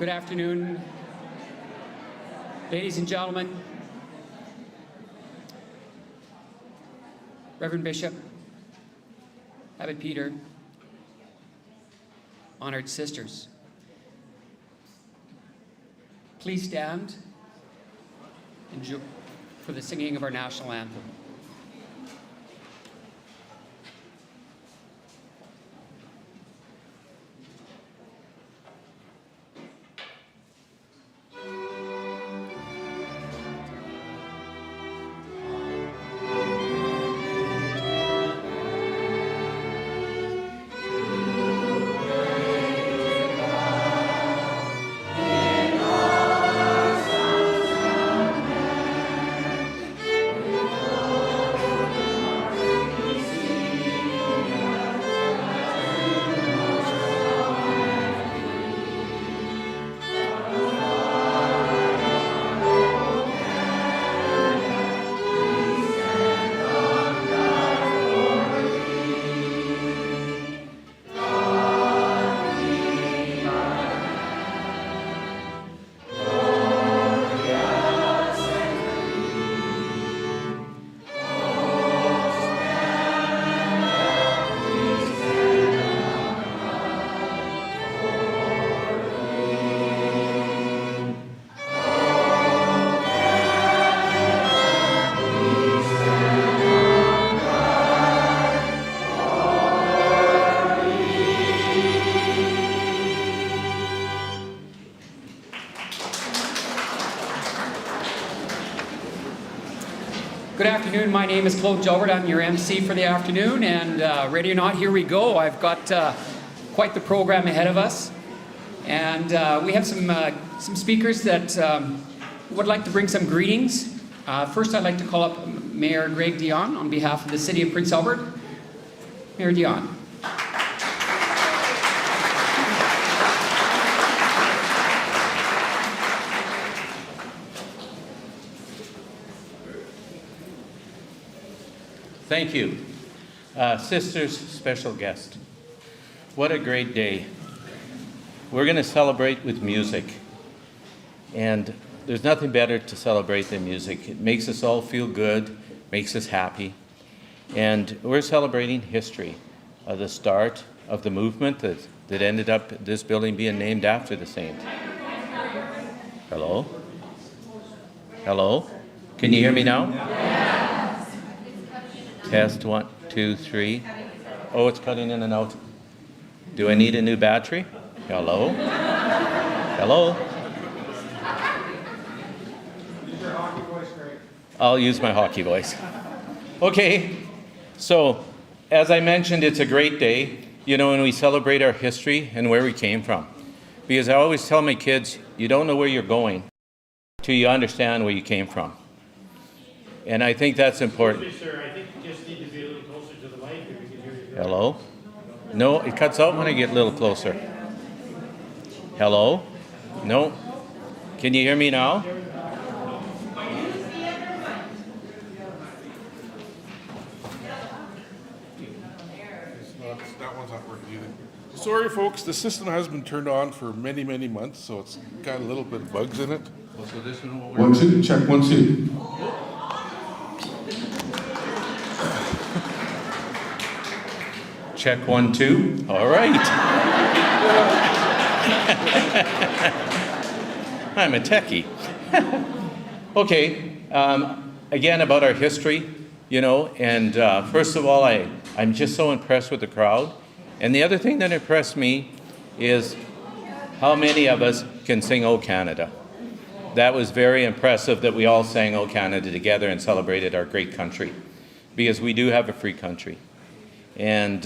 Good afternoon, ladies and gentlemen, Reverend Bishop, Abbot Peter, honored sisters. Please stand for the singing of our national anthem. Good afternoon, my name is Claude Jalbert. I'm your MC for the afternoon, and ready or not, here we go. I've got quite the program ahead of us, and we have some speakers that would like to bring some greetings. First, I'd like to call up Mayor Greg Dionne on behalf of the City of Prince Albert. Mayor Dionne. Thank you. Sisters, special guest. What a great day. We're going to celebrate with music. And there's nothing better to celebrate than music. It makes us all feel good, makes us happy. And we're celebrating history, the start of the movement that ended up this building being named after the saint. Hello? Hello? Can you hear me now? Test 1, 2, 3. Oh, it's cutting in and out. Do I need a new battery? Hello? Hello? Use your hockey voice, Greg. I'll use my hockey voice. Okay, so as I mentioned, it's a great day, you know, when we celebrate our history and where we came from. Because I always tell my kids, you don't know where you're going till you understand where you came from. And I think that's important. Excuse me, sir, I think you just need to be a little closer to the mic if we can hear you. Hello? No, it cuts out when I get a little closer. Hello? No? Can you hear me now? That one's not working either. Sorry, folks, the system has been turned on for many, many months, so it's got a little bit of bugs in it. So this is what we're 1, 2, check 1, 2. Check 1, 2. All right. I'm a techie. Okay. Again, about our history, you know, and first of all, I'm just so impressed with the crowd. And the other thing that impressed me is how many of us can sing "O Canada." That was very impressive that we all sang "O Canada" together and celebrated our great country, because we do have a free country. And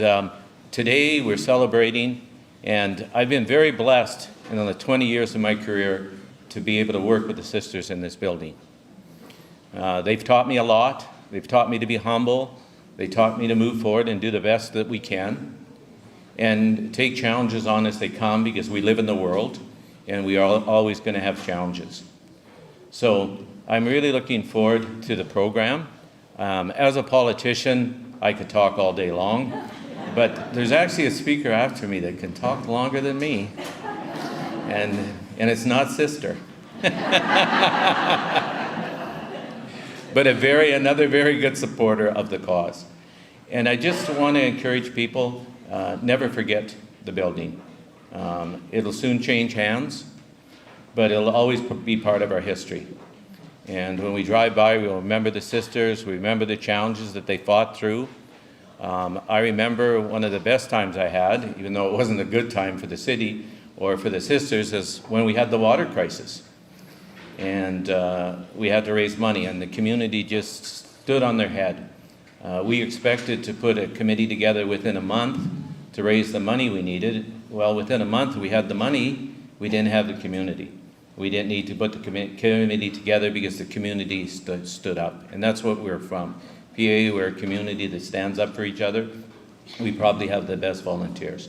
today we're celebrating, and I've been very blessed in the 20 years of my career to be able to work with the sisters in this building. They've taught me a lot. They've taught me to be humble. They taught me to move forward and do the best that we can and take challenges on as they come, because we live in the world and we are always going to have challenges. So I'm really looking forward to the program. As a politician, I could talk all day long, but there's actually a speaker after me that can talk longer than me. And and it's not sister. But another very good supporter of the cause. And I just want to encourage people, never forget the building. It'll soon change hands, but it'll always be part of our history. And when we drive by, we'll remember the sisters, we remember the challenges that they fought through. I remember one of the best times I had, even though it wasn't a good time for the city or for the sisters, is when we had the water crisis. And we had to raise money, and the community just stood on their head. We expected to put a committee together within a month to raise the money we needed. Well, within a month we had the money, we didn't have the community. We didn't need to put the committee together because the community stood up. And that's what we're from. PA, we're a community that stands up for each other. We probably have the best volunteers.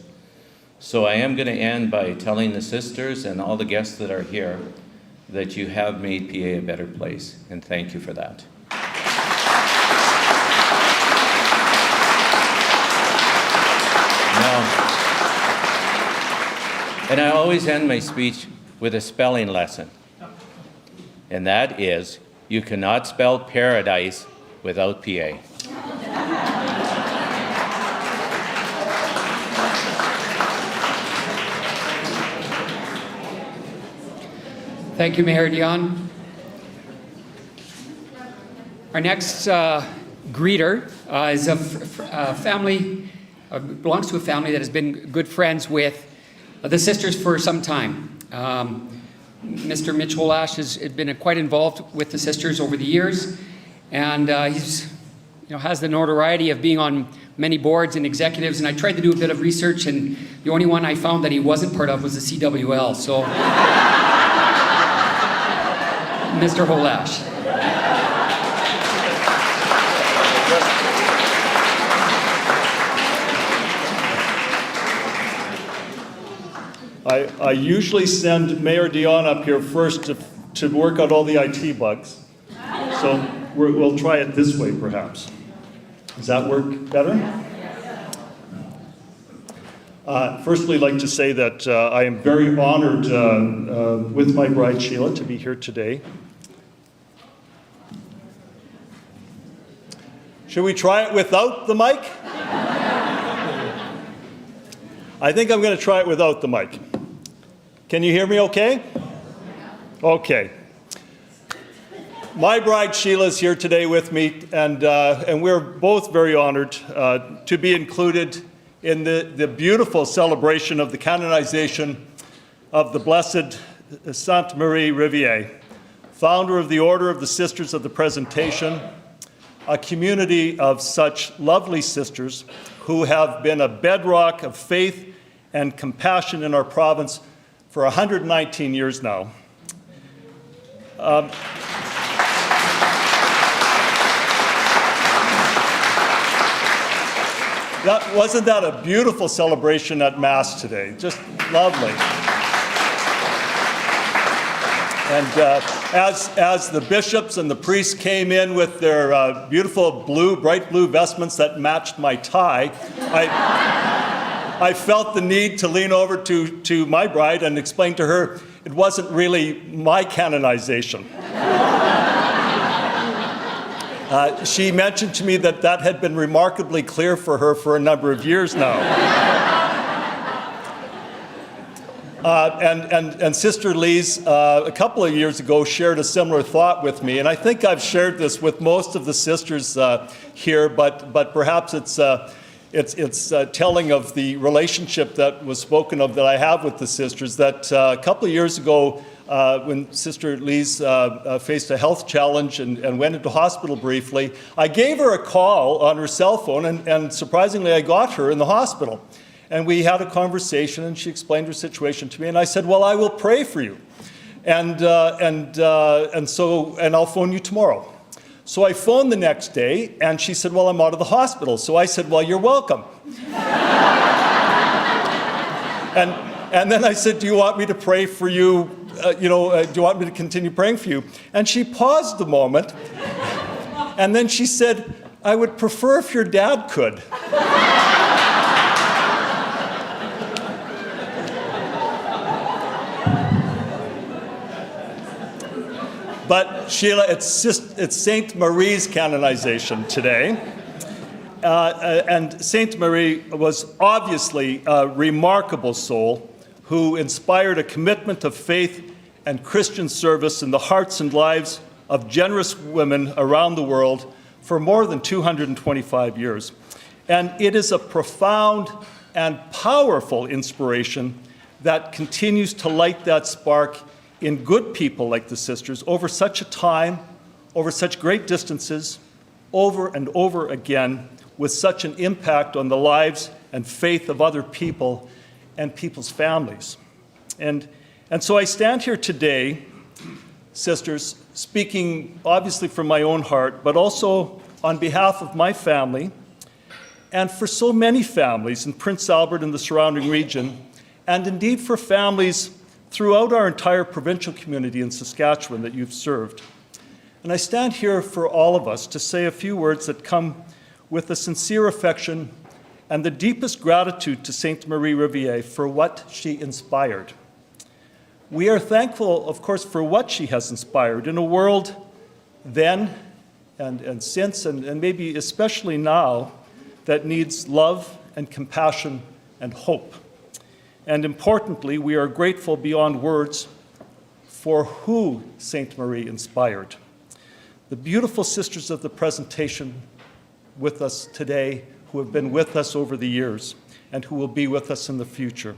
So I am going to end by telling the sisters and all the guests that are here that you have made PA a better place, and thank you for that. Now, and I always end my speech with a spelling lesson, and that is, you cannot spell paradise without PA. Thank you, Mayor Dionne. Our next greeter is a family, belongs to a family that has been good friends with the sisters for some time. Mr. Mitch Holash has been quite involved with the sisters over the years, and he's has the notoriety of being on many boards and executives, and I tried to do a bit of research, and the only one I found that he wasn't part of was the CWL, so Mr. Holash. I usually send Mayor Dionne up here first to work out all the IT bugs. So we'll try it this way, perhaps. Does that work better? Firstly, I'd like to say that I am very honored with my bride, Sheila, to be here today. Should we try it without the mic? I think I'm going to try it without the mic. Can you hear me okay? Okay. My bride Sheila is here today with me, and we're both very honored to be included in the beautiful celebration of the canonization of the Blessed Sainte Marie Rivier, founder of the Order of the Sisters of the Presentation, a community of such lovely sisters who have been a bedrock of faith and compassion in our province for 119 years now. Wasn't that a beautiful celebration at Mass today? Just lovely. And as the bishops and the priests came in with their beautiful bright blue vestments that matched my tie, I felt the need to lean over to my bride and explain to her it wasn't really my canonization. She mentioned to me that had been remarkably clear for her for a number of years now. And Sister Lise, a couple of years ago, shared a similar thought with me, and I think I've shared this with most of the sisters here, but perhaps it's telling of the relationship that was spoken of that I have with the sisters, that a couple of years ago, when Sister Lise faced a health challenge and went into hospital briefly, I gave her a call on her cell phone, and surprisingly, I got her in the hospital. And we had a conversation, and she explained her situation to me, and I said, well, I will pray for you. And I'll phone you tomorrow. So I phoned the next day, and she said, well, I'm out of the hospital. So I said, well, you're welcome. And then I said, do you want me to pray for you? Do you want me to continue praying for you? And she paused a moment, and then she said, I would prefer if your dad could. But Sheila, it's Saint Marie's canonization today. And Saint Marie was obviously a remarkable soul who inspired a commitment of faith and Christian service in the hearts and lives of generous women around the world for more than 225 years. And it is a profound and powerful inspiration that continues to light that spark in good people like the sisters over such a time, over such great distances, over and over again, with such an impact on the lives and faith of other people and people's families. And so I stand here today, sisters, speaking obviously from my own heart, but also on behalf of my family, and for so many families in Prince Albert and the surrounding region, and indeed for families throughout our entire provincial community in Saskatchewan that you've served. And I stand here for all of us to say a few words that come with a sincere affection and the deepest gratitude to Sainte Marie Rivier for what she inspired. We are thankful, of course, for what she has inspired in a world then and since, and maybe especially now, that needs love and compassion and hope. And importantly, we are grateful beyond words for who Sainte Marie inspired. The beautiful sisters of the presentation with us today, who have been with us over the years and who will be with us in the future.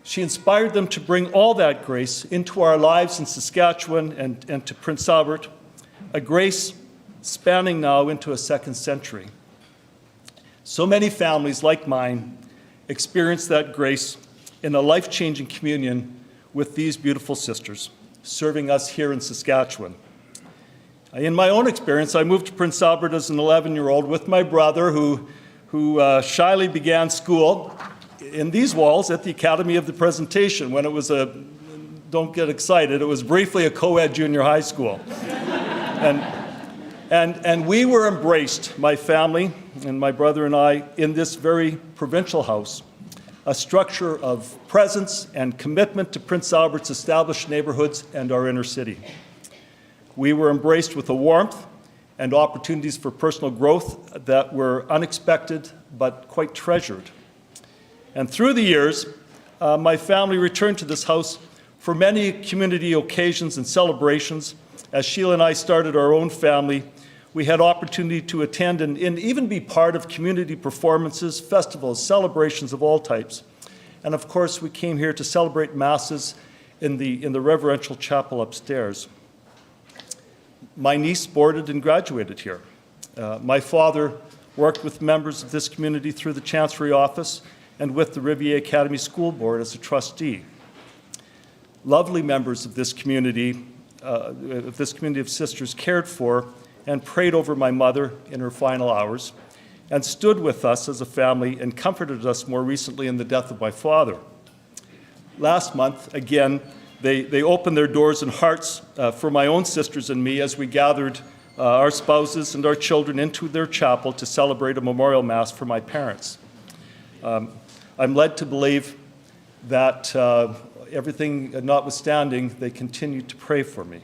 She inspired them to bring all that grace into our lives in Saskatchewan and to Prince Albert, a grace spanning now into a second century. So many families like mine experience that grace in a life-changing communion with these beautiful sisters, serving us here in Saskatchewan. In my own experience, I moved to Prince Albert as an 11-year-old with my brother who shyly began school in these walls at the Academy of the Presentation when it was don't get excited, it was briefly a co-ed junior high school. And we were embraced, my family and my brother and I, in this very provincial house, a structure of presence and commitment to Prince Albert's established neighborhoods and our inner city. We were embraced with a warmth and opportunities for personal growth that were unexpected but quite treasured. And through the years, my family returned to this house for many community occasions and celebrations. As Sheila and I started our own family, we had opportunity to attend and even be part of community performances, festivals, celebrations of all types. And of course, we came here to celebrate masses in the reverential chapel upstairs. My niece boarded and graduated here. My father worked with members of this community through the Chancery Office and with the Rivier Academy School Board as a trustee. Lovely members of this community of sisters cared for and prayed over my mother in her final hours and stood with us as a family and comforted us more recently in the death of my father. Last month, again, they opened their doors and hearts for my own sisters and me as we gathered our spouses and our children into their chapel to celebrate a memorial mass for my parents. I'm led to believe that everything notwithstanding, they continue to pray for me.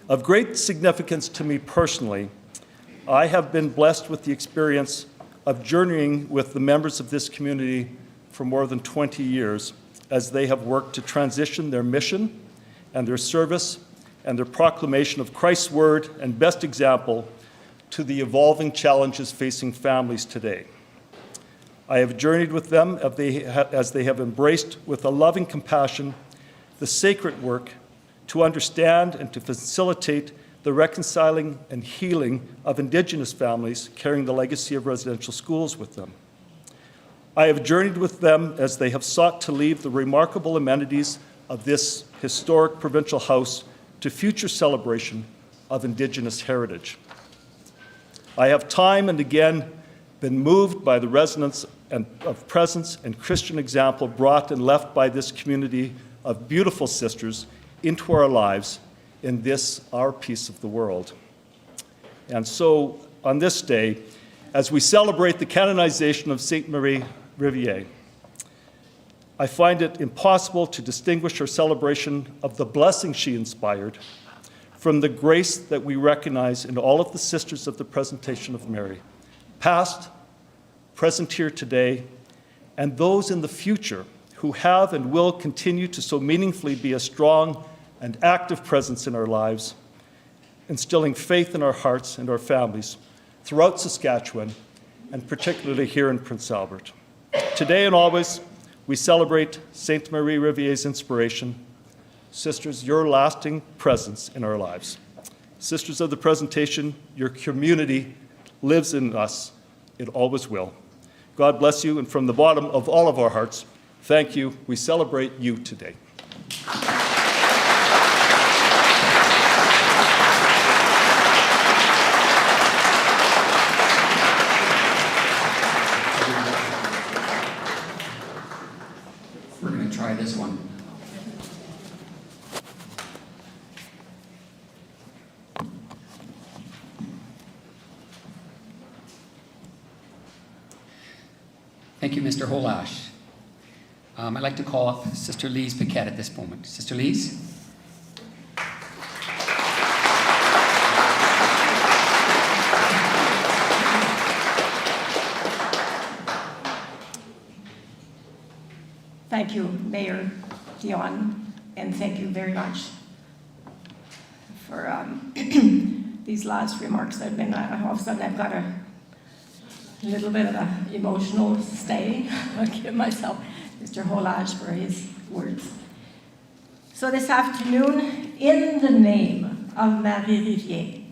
Of great significance to me personally, I have been blessed with the experience of journeying with the members of this community for more than 20 years as they have worked to transition their mission and their service and their proclamation of Christ's word and best example to the evolving challenges facing families today. I have journeyed with them as they have embraced with a loving compassion the sacred work to understand and to facilitate the reconciling and healing of Indigenous families carrying the legacy of residential schools with them. I have journeyed with them as they have sought to leave the remarkable amenities of this historic provincial house to future celebration of Indigenous heritage. I have time and again been moved by the resonance of presence and Christian example brought and left by this community of beautiful sisters into our lives in this, our piece of the world. And so, on this day, as we celebrate the canonization of Sainte Marie Rivier, I find it impossible to distinguish her celebration of the blessing she inspired from the grace that we recognize in all of the sisters of the Presentation of Mary, past, present here today, and those in the future who have and will continue to so meaningfully be a strong and active presence in our lives, instilling faith in our hearts and our families throughout Saskatchewan, and particularly here in Prince Albert. Today and always, we celebrate Sainte Marie Rivier's inspiration. Sisters, your lasting presence in our lives. Sisters of the Presentation, your community lives in us. It always will. God bless you, and from the bottom of all of our hearts, thank you. We celebrate you today. We're going to try this one. Thank you, Mr. Holash. I'd like to call up Sister Lise Paquette at this moment. Sister Lise? Thank you, Mayor Dionne, and thank you very much for these last remarks. All of a sudden I've got a little bit of an emotional stay. I'll give myself Mr. Holash for his words. So this afternoon, in the name of Marie Rivier,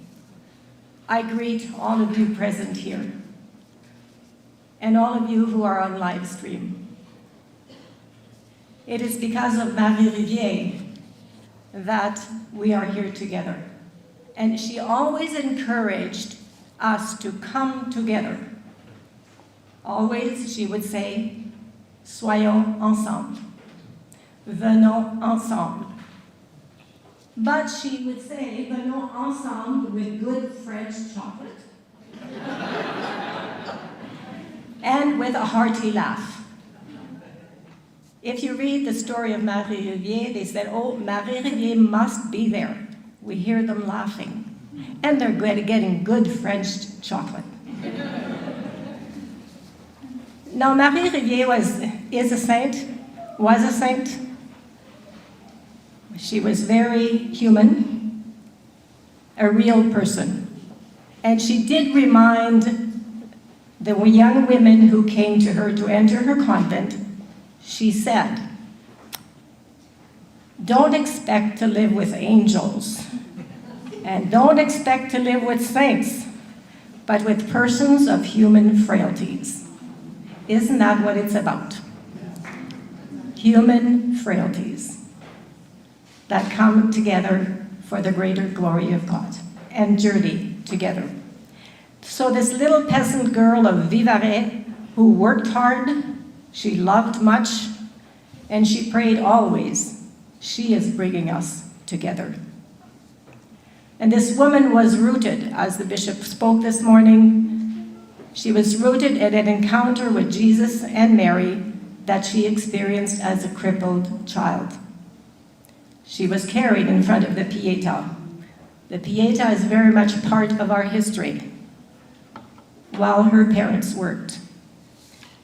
I greet all of you present here and all of you who are on live stream. It is because of Marie Rivier that we are here together. And she always encouraged us to come together. Always, she would say, soyons ensemble, venons ensemble. But she would say, venons ensemble with good French chocolate and with a hearty laugh. If you read the story of Marie Rivier, they said, oh, Marie Rivier must be there. We hear them laughing. And they're getting good French chocolate. Now, Marie Rivier was a saint. She was very human, a real person. And she did remind the young women who came to her to enter her convent. She said, don't expect to live with angels, and don't expect to live with saints, but with persons of human frailties. Isn't that what it's about? Human frailties that come together for the greater glory of God and journey together. So this little peasant girl of Vivarais who worked hard, she loved much, and she prayed always. She is bringing us together. And this woman was rooted, as the bishop spoke this morning, she was rooted in an encounter with Jesus and Mary that she experienced as a crippled child. She was carried in front of the Pietà. The Pietà is very much part of our history, while her parents worked.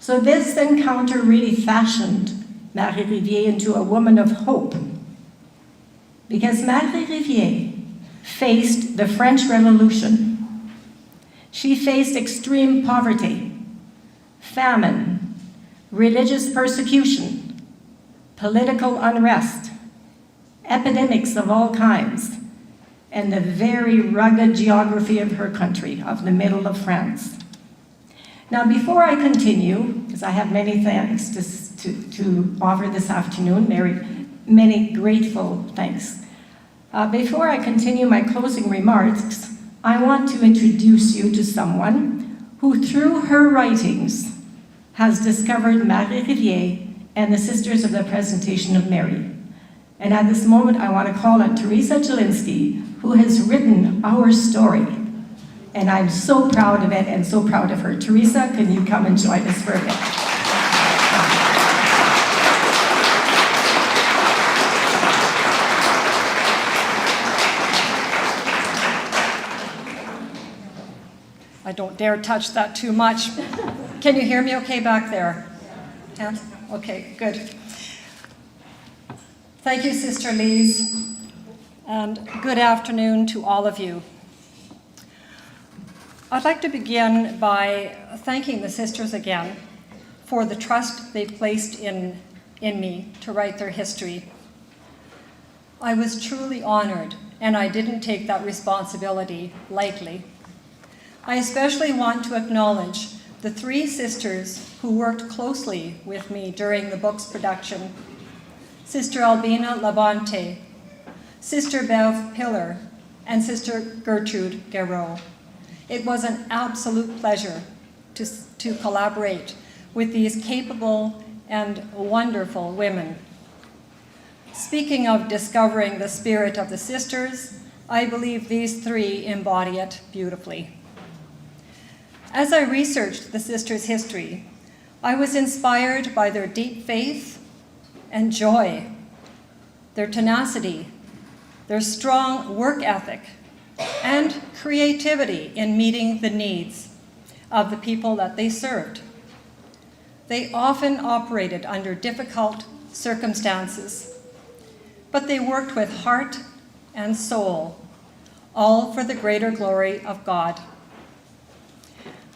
So this encounter really fashioned Marie Rivier into a woman of hope, because Marie Rivier faced the French Revolution. She faced extreme poverty, famine, religious persecution, political unrest, epidemics of all kinds, and the very rugged geography of her country, of the middle of France. Now, before I continue, because I have many thanks to offer this afternoon, many grateful thanks. Before I continue my closing remarks, I want to introduce you to someone who, through her writings, has discovered Marie Rivier and the Sisters of the Presentation of Mary. And at this moment, I want to call on Teresa Jelinski, who has written our story. And I'm so proud of it and so proud of her. Teresa, can you come and join us for a bit? I don't dare touch that too much. Can you hear me okay back there? Yeah? Okay, good. Thank you, Sister Lise, and good afternoon to all of you. I'd like to begin by thanking the sisters again for the trust they placed in me to write their history. I was truly honored, and I didn't take that responsibility lightly. I especially want to acknowledge the 3 sisters who worked closely with me during the book's production: Sister Albina Labonte, Sister Bev Pillar, and Sister Gertrude Garreau. It was an absolute pleasure to collaborate with these capable and wonderful women. Speaking of discovering the spirit of the sisters, I believe these 3 embody it beautifully. As I researched the sisters' history, I was inspired by their deep faith and joy, their tenacity, their strong work ethic, and creativity in meeting the needs of the people that they served. They often operated under difficult circumstances, but they worked with heart and soul, all for the greater glory of God.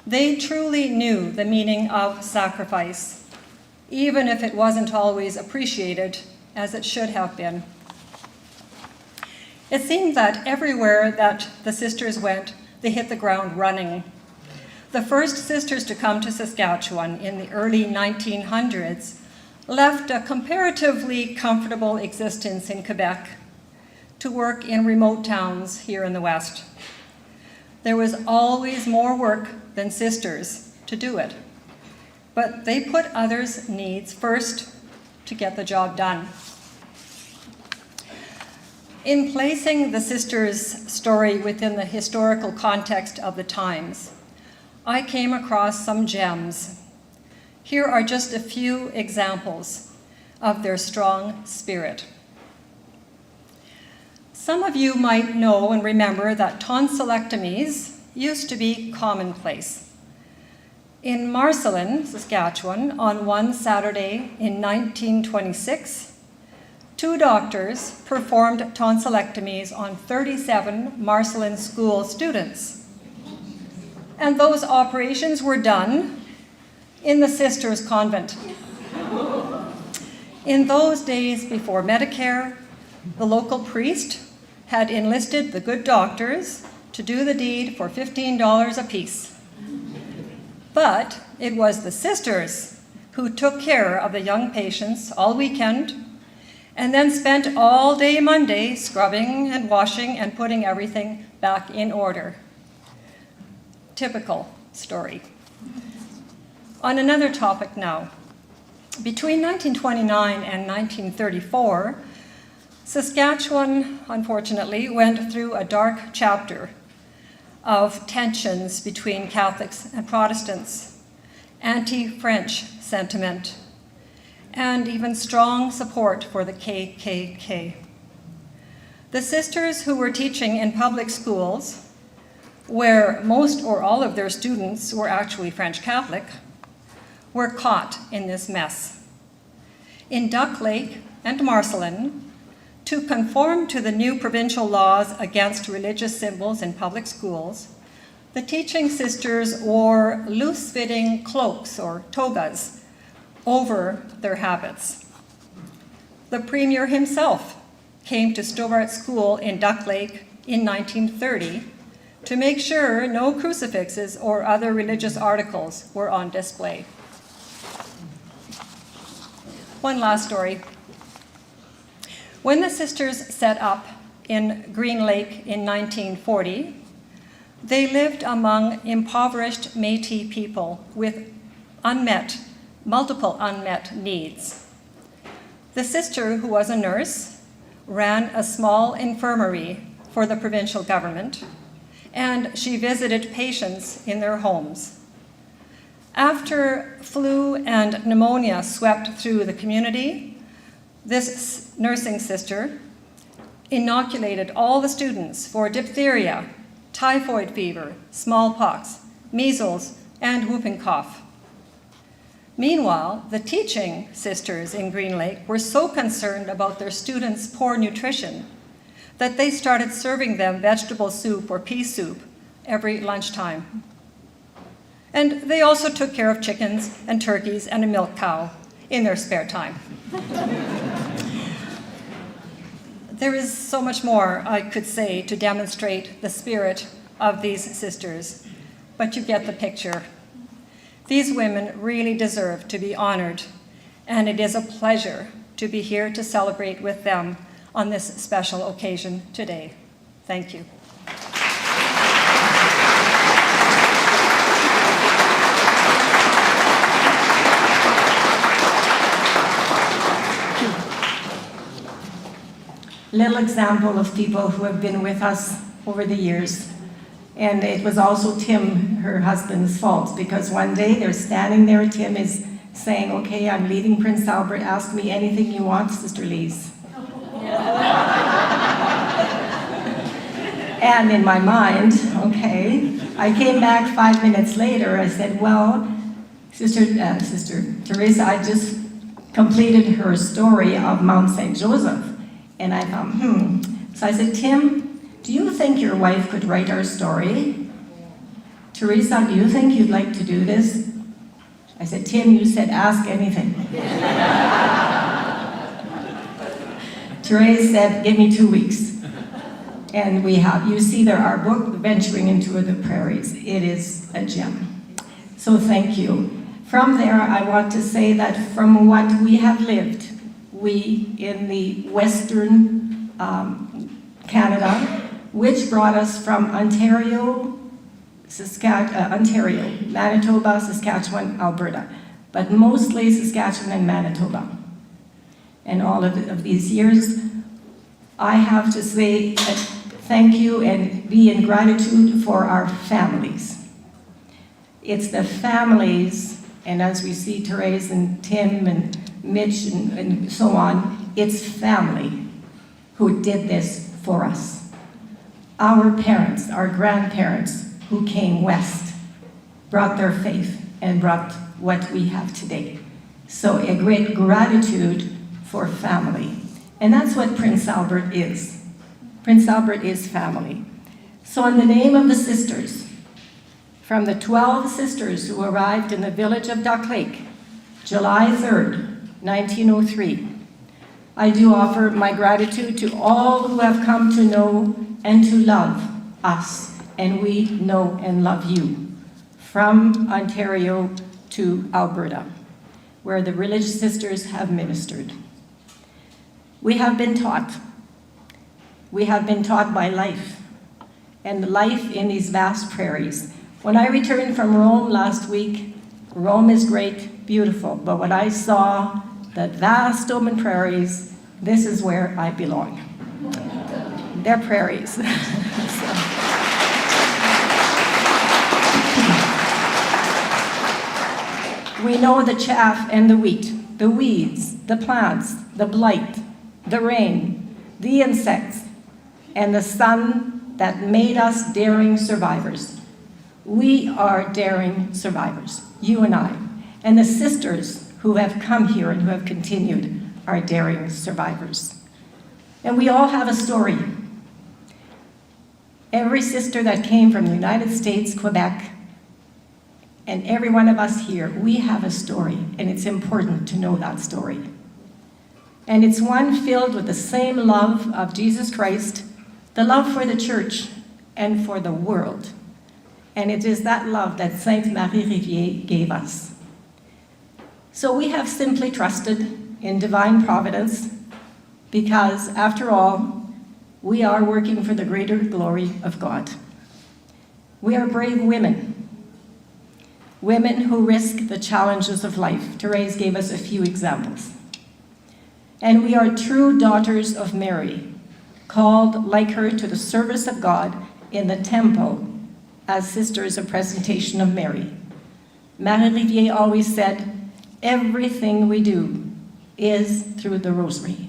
They truly knew the meaning of sacrifice, even if it wasn't always appreciated as it should have been. It seemed that everywhere that the sisters went, they hit the ground running. The first sisters to come to Saskatchewan in the early 1900s left a comparatively comfortable existence in Quebec to work in remote towns here in the West. There was always more work than sisters to do it, but they put others' needs first to get the job done. In placing the sisters' story within the historical context of the times, I came across some gems. Here are just a few examples of their strong spirit. Some of you might know and remember that tonsillectomies used to be commonplace. In Marcelin, Saskatchewan, on one Saturday in 1926, 2 doctors performed tonsillectomies on 37 Marcelin school students. And those operations were done in the Sisters' Convent. In those days before Medicare, the local priest had enlisted the good doctors to do the deed for $15 apiece. But it was the sisters who took care of the young patients all weekend and then spent all day Monday scrubbing and washing and putting everything back in order. Typical story. On another topic now. Between 1929 and 1934, Saskatchewan, unfortunately, went through a dark chapter of tensions between Catholics and Protestants, anti-French sentiment, and even strong support for the KKK. The sisters who were teaching in public schools, where most or all of their students were actually French Catholic, were caught in this mess. In Duck Lake and Marcelin, to conform to the new provincial laws against religious symbols in public schools, the teaching sisters wore loose-fitting cloaks or togas over their habits. The premier himself came to Stobart School in Duck Lake in 1930 to make sure no crucifixes or other religious articles were on display. One last story. When the sisters set up in Green Lake in 1940, they lived among impoverished Métis people with multiple unmet needs. The sister, who was a nurse, ran a small infirmary for the provincial government, and she visited patients in their homes. After flu and pneumonia swept through the community, this nursing sister inoculated all the students for diphtheria, typhoid fever, smallpox, measles, and whooping cough. Meanwhile, the teaching sisters in Green Lake were so concerned about their students' poor nutrition that they started serving them vegetable soup or pea soup every lunchtime. And they also took care of chickens and turkeys and a milk cow in their spare time. There is so much more I could say to demonstrate the spirit of these sisters, but you get the picture. These women really deserve to be honored, and it is a pleasure to be here to celebrate with them on this special occasion today. Thank you. Little example of people who have been with us over the years. And it was also Tim, her husband's fault, because one day they're standing there, Tim is saying, okay, I'm leaving Prince Albert, ask me anything you want, Sister Lise. And in my mind, okay, I came back 5 minutes later, I said, well, Sister Teresa, I just completed her story of Mount St. Joseph. And I thought, So I said, Tim, do you think your wife could write our story? Teresa, do you think you'd like to do this? I said, Tim, you said ask anything. Teresa said, give me 2 weeks. And you see there, our book, Venturing into the Prairies. It is a gem. So thank you. From there, I want to say that from what we have lived, we in the Western Canada, which brought us from Ontario, Manitoba, Saskatchewan, Alberta, but mostly Saskatchewan and Manitoba. And all of these years, I have to say thank you and be in gratitude for our families. It's the families, and as we see Therese and Tim and Mitch and so on, it's family who did this for us. Our parents, our grandparents who came west, brought their faith and brought what we have today. So a great gratitude for family. And that's what Prince Albert is. Prince Albert is family. So in the name of the sisters, from the 12 sisters who arrived in the village of Duck Lake, July 3rd, 1903, I do offer my gratitude to all who have come to know and to love us, and we know and love you, from Ontario to Alberta, where the religious sisters have ministered. We have been taught. We have been taught by life, and life in these vast prairies. When I returned from Rome last week, Rome is great, beautiful, but when I saw the vast open prairies, this is where I belong. They're prairies. We know the chaff and the wheat, the weeds, the plants, the blight, the rain, the insects, and the sun that made us daring survivors. We are daring survivors, you and I. And the sisters who have come here and who have continued are daring survivors. And we all have a story. Every sister that came from the United States, Quebec, and every one of us here, we have a story, and it's important to know that story. And it's one filled with the same love of Jesus Christ, the love for the church and for the world. And it is that love that Sainte Marie Rivier gave us. So we have simply trusted in divine providence because, after all, we are working for the greater glory of God. We are brave women, women who risk the challenges of life. Therese gave us a few examples. And we are true daughters of Mary, called like her to the service of God in the temple as sisters of Presentation of Mary. Marie Rivier always said, everything we do is through the rosary.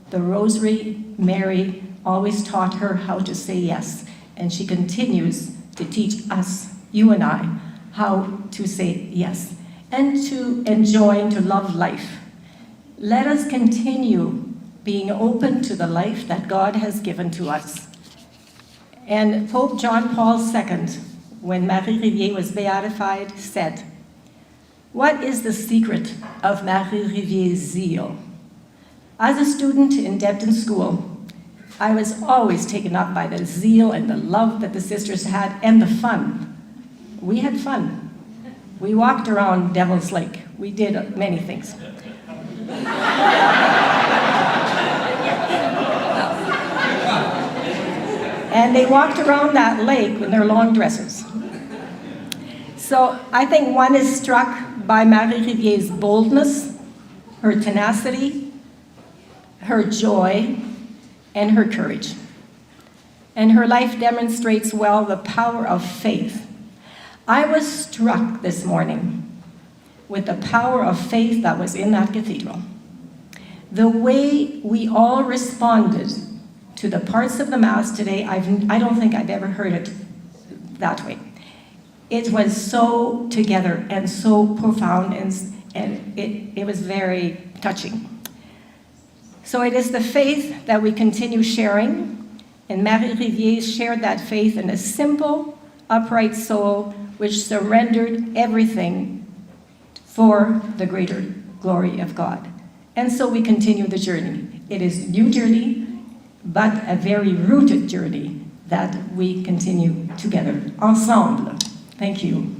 The rosary, Mary always taught her how to say yes, and she continues to teach us you and I, how to say yes and to enjoy and to love life. Let us continue being open to the life that God has given to us. And Pope John Paul II, when Marie Rivier was beatified, said, "What is the secret of Marie Rivier's zeal?" As a student in Debden School, I was always taken up by the zeal and the love that the sisters had and the fun. We had fun. We walked around Devil's Lake. We did many things. And they walked around that lake in their long dresses. So I think one is struck by Marie Rivier's boldness, her tenacity, her joy, and her courage. And her life demonstrates well the power of faith. I was struck this morning with the power of faith that was in that cathedral. The way we all responded to the parts of the Mass today, I don't think I've ever heard it that way. It was so together and so profound, and it was very touching. So it is the faith that we continue sharing, and Marie Rivier shared that faith in a simple, upright soul which surrendered everything for the greater glory of God. And so we continue the journey. It is a new journey, but a very rooted journey that we continue together, ensemble. Thank you.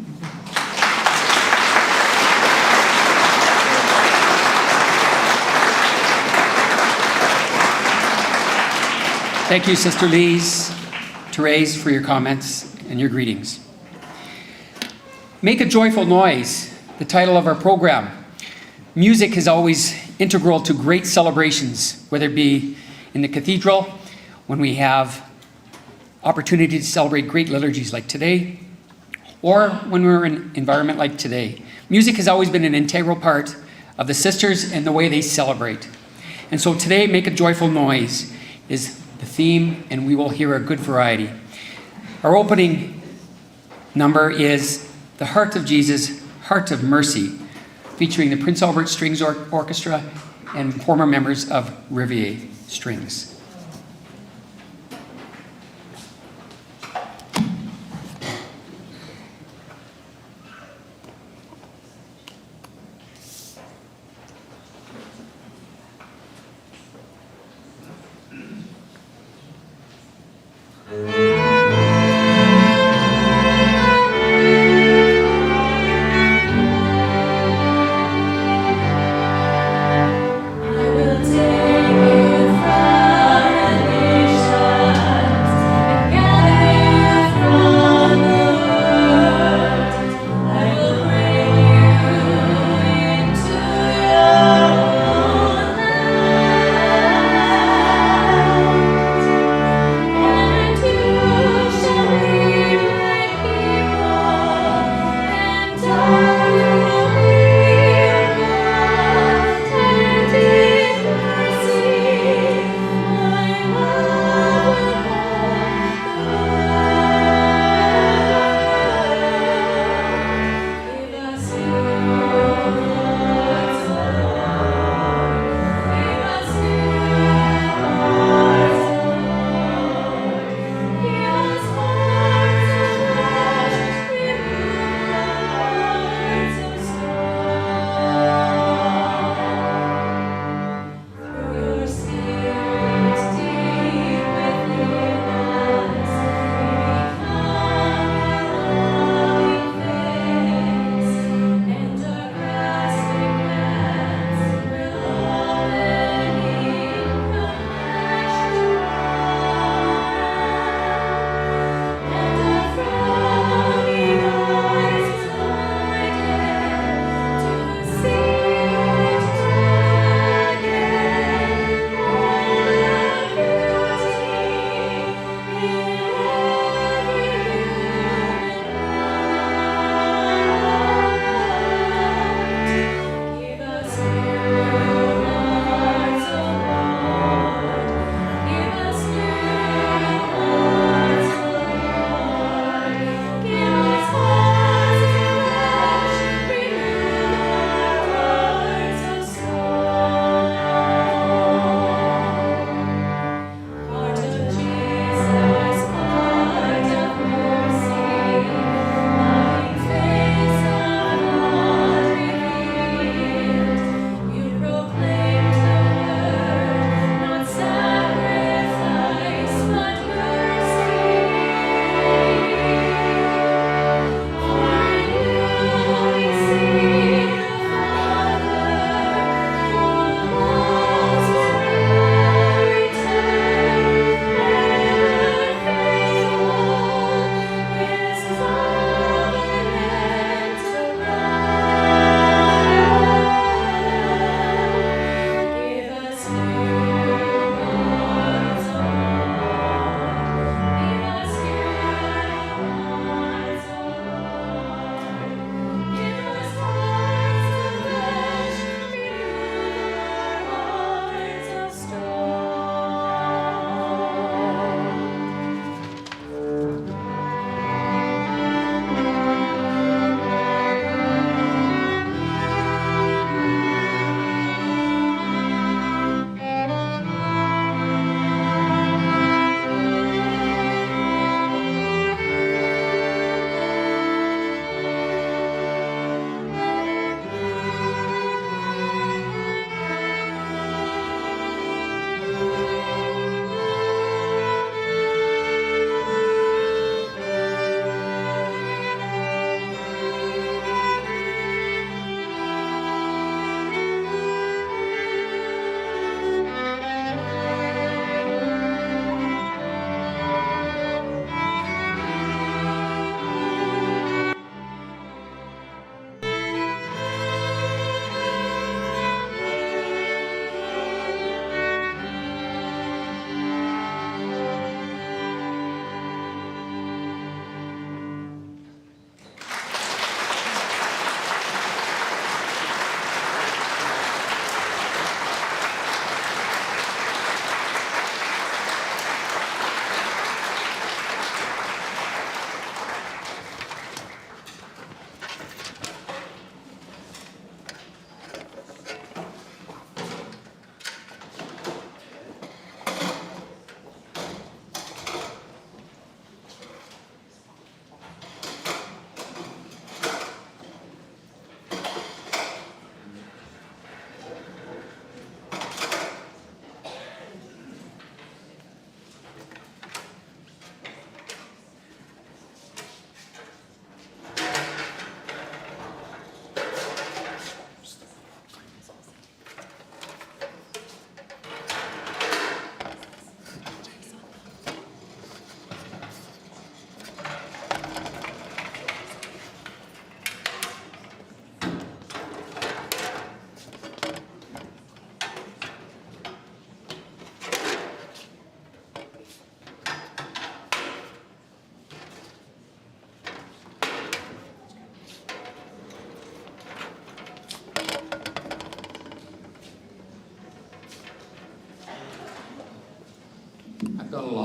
Thank you, Sister Lise, Therese, for your comments and your greetings. Make a Joyful Noise, the title of our program. Music is always integral to great celebrations, whether it be in the cathedral, when we have opportunity to celebrate great liturgies like today, or when we're in an environment like today. Music has always been an integral part of the sisters and the way they celebrate. And so today, Make a Joyful Noise is the theme, and we will hear a good variety. Our opening number is The Heart of Jesus, Heart of Mercy, featuring the Prince Albert Strings Orchestra and former members of Rivier Strings. I will take you from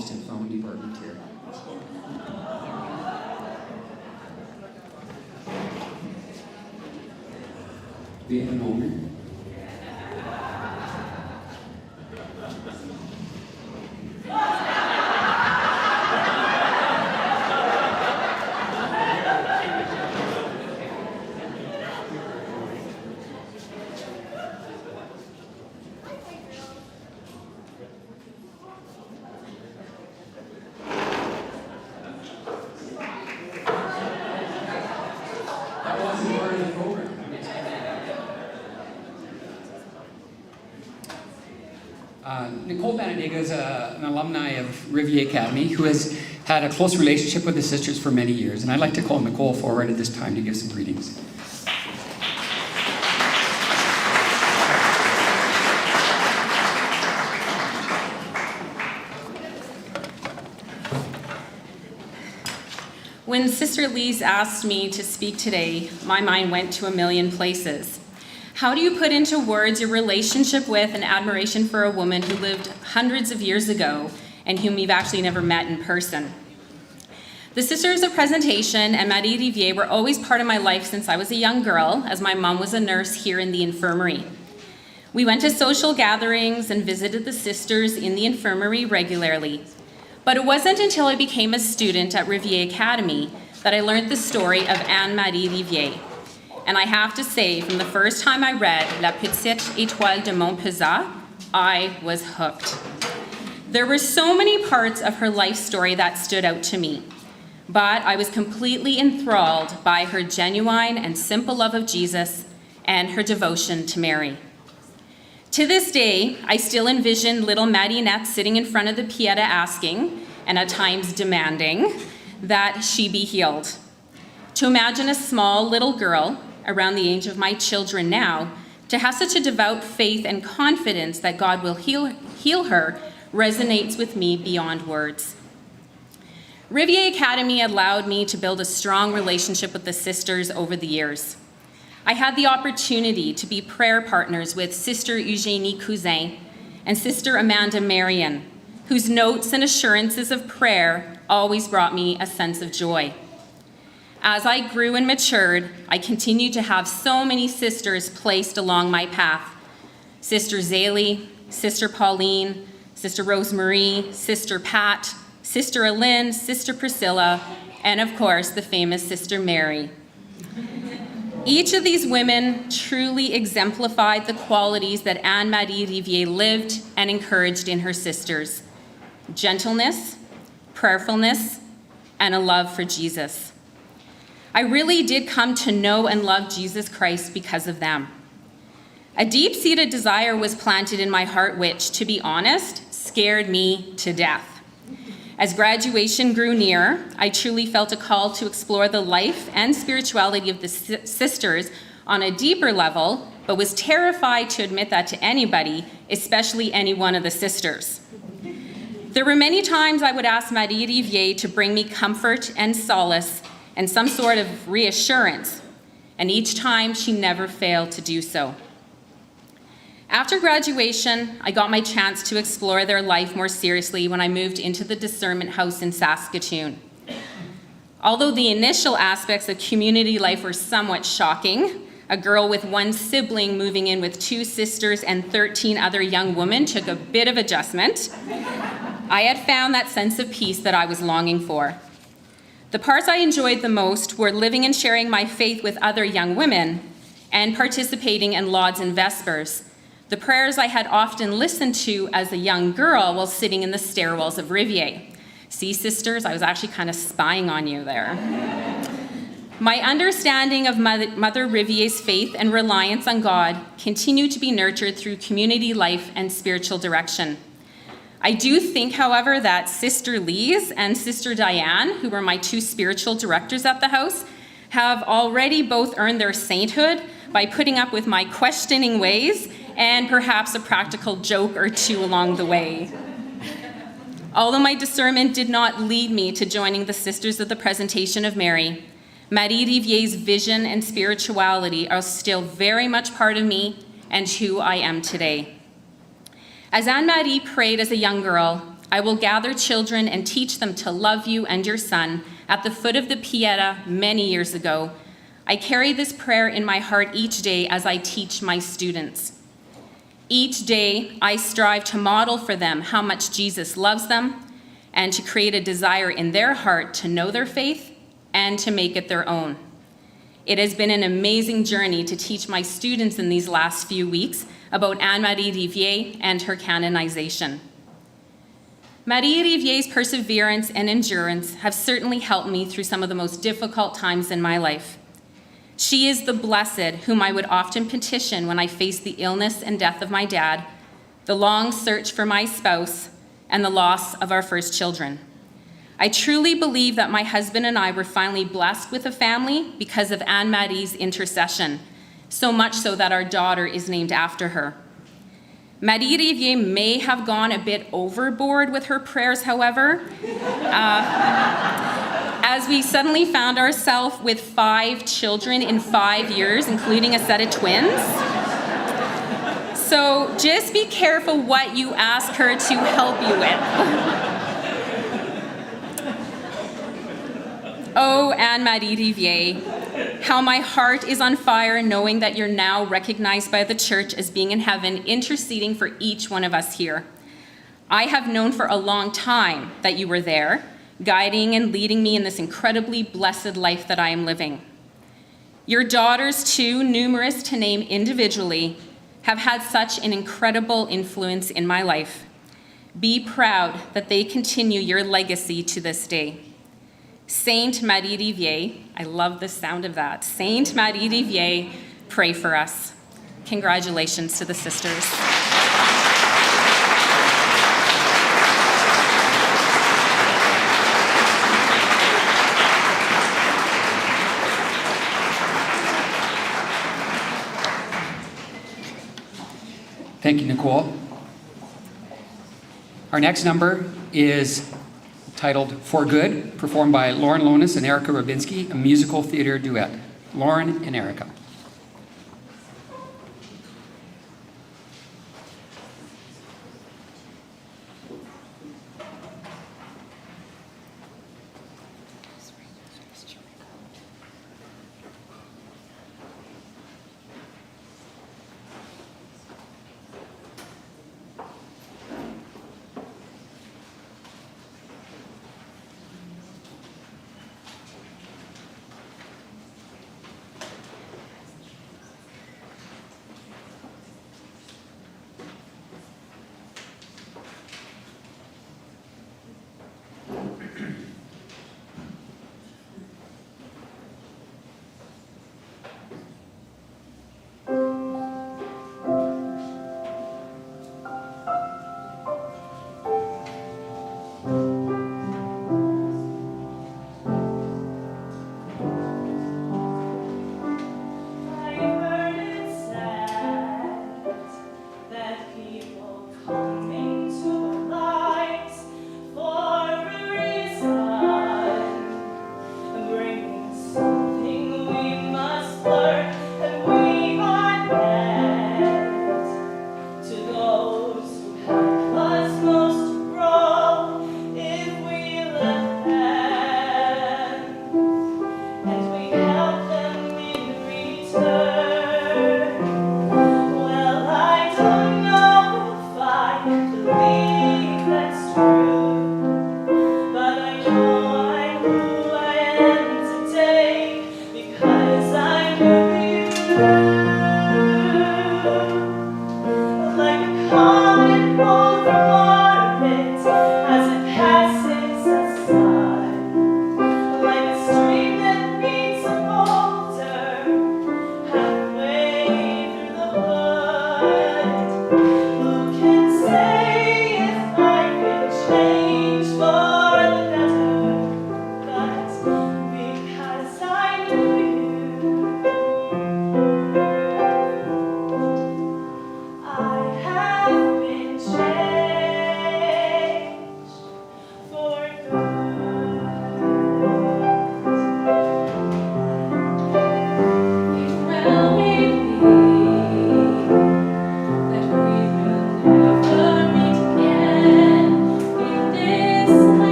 lost in phone department here. Do you have a moment? That wasn't part of the program. Nicole Banadyga is an alumni of Rivier Academy who has had a close relationship with the sisters for many years. And I'd like to call Nicole forward at this time to give some greetings. When Sister Lise asked me to speak today, my mind went to a million places. How do you put into words your relationship with and admiration for a woman who lived hundreds of years ago and whom you've actually never met in person? The Sisters of Presentation and Marie Rivier were always part of my life since I was a young girl, as my mom was a nurse here in the infirmary. We went to social gatherings and visited the sisters in the infirmary regularly. But it wasn't until I became a student at Rivier Academy that I learned the story of Anne-Marie Rivier. And I have to say, from the first time I read La Petite Étoile de Montpezat, I was hooked. There were so many parts of her life story that stood out to me, but I was completely enthralled by her genuine and simple love of Jesus and her devotion to Mary. To this day, I still envision little Marinette sitting in front of the Pieta asking, and at times demanding, that she be healed. To imagine a small little girl, around the age of my children now, to have such a devout faith and confidence that God will heal her resonates with me beyond words. Rivier Academy allowed me to build a strong relationship with the sisters over the years. I had the opportunity to be prayer partners with Sister Eugénie Cousin and Sister Amanda Marion, whose notes and assurances of prayer always brought me a sense of joy. As I grew and matured, I continued to have so many sisters placed along my path. Sister Zélie, Sister Pauline, Sister Rosemarie, Sister Pat, Sister Alyn, Sister Priscilla, and of course, the famous Sister Mary. Each of these women truly exemplified the qualities that Anne-Marie Rivier lived and encouraged in her sisters: gentleness, prayerfulness, and a love for Jesus. I really did come to know and love Jesus Christ because of them. A deep-seated desire was planted in my heart which, to be honest, scared me to death. As graduation grew near, I truly felt a call to explore the life and spirituality of the sisters on a deeper level, but was terrified to admit that to anybody, especially any one of the sisters. There were many times I would ask Marie Rivier to bring me comfort and solace and some sort of reassurance, and each time she never failed to do so. After graduation, I got my chance to explore their life more seriously when I moved into the discernment house in Saskatoon. Although the initial aspects of community life were somewhat shocking, a girl with one sibling moving in with 2 sisters and 13 other young women took a bit of adjustment. I had found that sense of peace that I was longing for. The parts I enjoyed the most were living and sharing my faith with other young women and participating in lauds and vespers, the prayers I had often listened to as a young girl while sitting in the stairwells of Rivier. See, sisters, I was actually kind of spying on you there. My understanding of Mother Rivier's faith and reliance on God continued to be nurtured through community life and spiritual direction. I do think, however, that Sister Lise and Sister Dionne, who were my 2 spiritual directors at the house, have already both earned their sainthood by putting up with my questioning ways and perhaps a practical joke or 2 along the way. Although my discernment did not lead me to joining the Sisters of the Presentation of Mary, Marie Rivier's vision and spirituality are still very much part of me and who I am today. As Anne-Marie prayed as a young girl, I will gather children and teach them to love you and your Son at the foot of the Pieta many years ago. I carry this prayer in my heart each day as I teach my students. Each day, I strive to model for them how much Jesus loves them and to create a desire in their heart to know their faith and to make it their own. It has been an amazing journey to teach my students in these last few weeks about Anne-Marie Rivier and her canonization. Marie Rivier's perseverance and endurance have certainly helped me through some of the most difficult times in my life. She is the blessed whom I would often petition when I faced the illness and death of my dad, the long search for my spouse, and the loss of our first children. I truly believe that my husband and I were finally blessed with a family because of Anne-Marie's intercession, so much so that our daughter is named after her. Marie Rivier may have gone a bit overboard with her prayers, however, as we suddenly found ourselves with 5 children in 5 years, including a set of twins. So just be careful what you ask her to help you with. Oh, Anne-Marie Rivier, how my heart is on fire knowing that you're now recognized by the church as being in heaven, interceding for each one of us here. I have known for a long time that you were there, guiding and leading me in this incredibly blessed life that I am living. Your daughters, too numerous to name individually, have had such an incredible influence in my life. Be proud that they continue your legacy to this day. Saint Marie Rivier, I love the sound of that. Saint Marie Rivier, pray for us. Congratulations to the sisters. Thank you, Nicole. Our next number is titled For Good, performed by Lauren Lonis and Erica Rabinski, a musical theater duet. Lauren and Erica.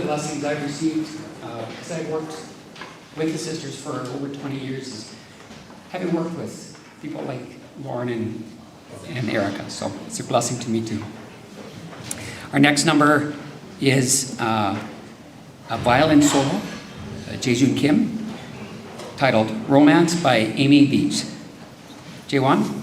blessings I've received because I've worked with the sisters for over 20 years is having worked with people like Lauren and Erica. So it's a blessing to me too. Our next number is a violin solo, Jaejun Kim, titled Romance by Amy Beach. Jaewon?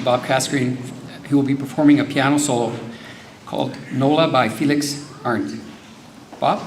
Bob Casgreen, who will be performing a piano solo called Nola by Felix Arndt. Bob?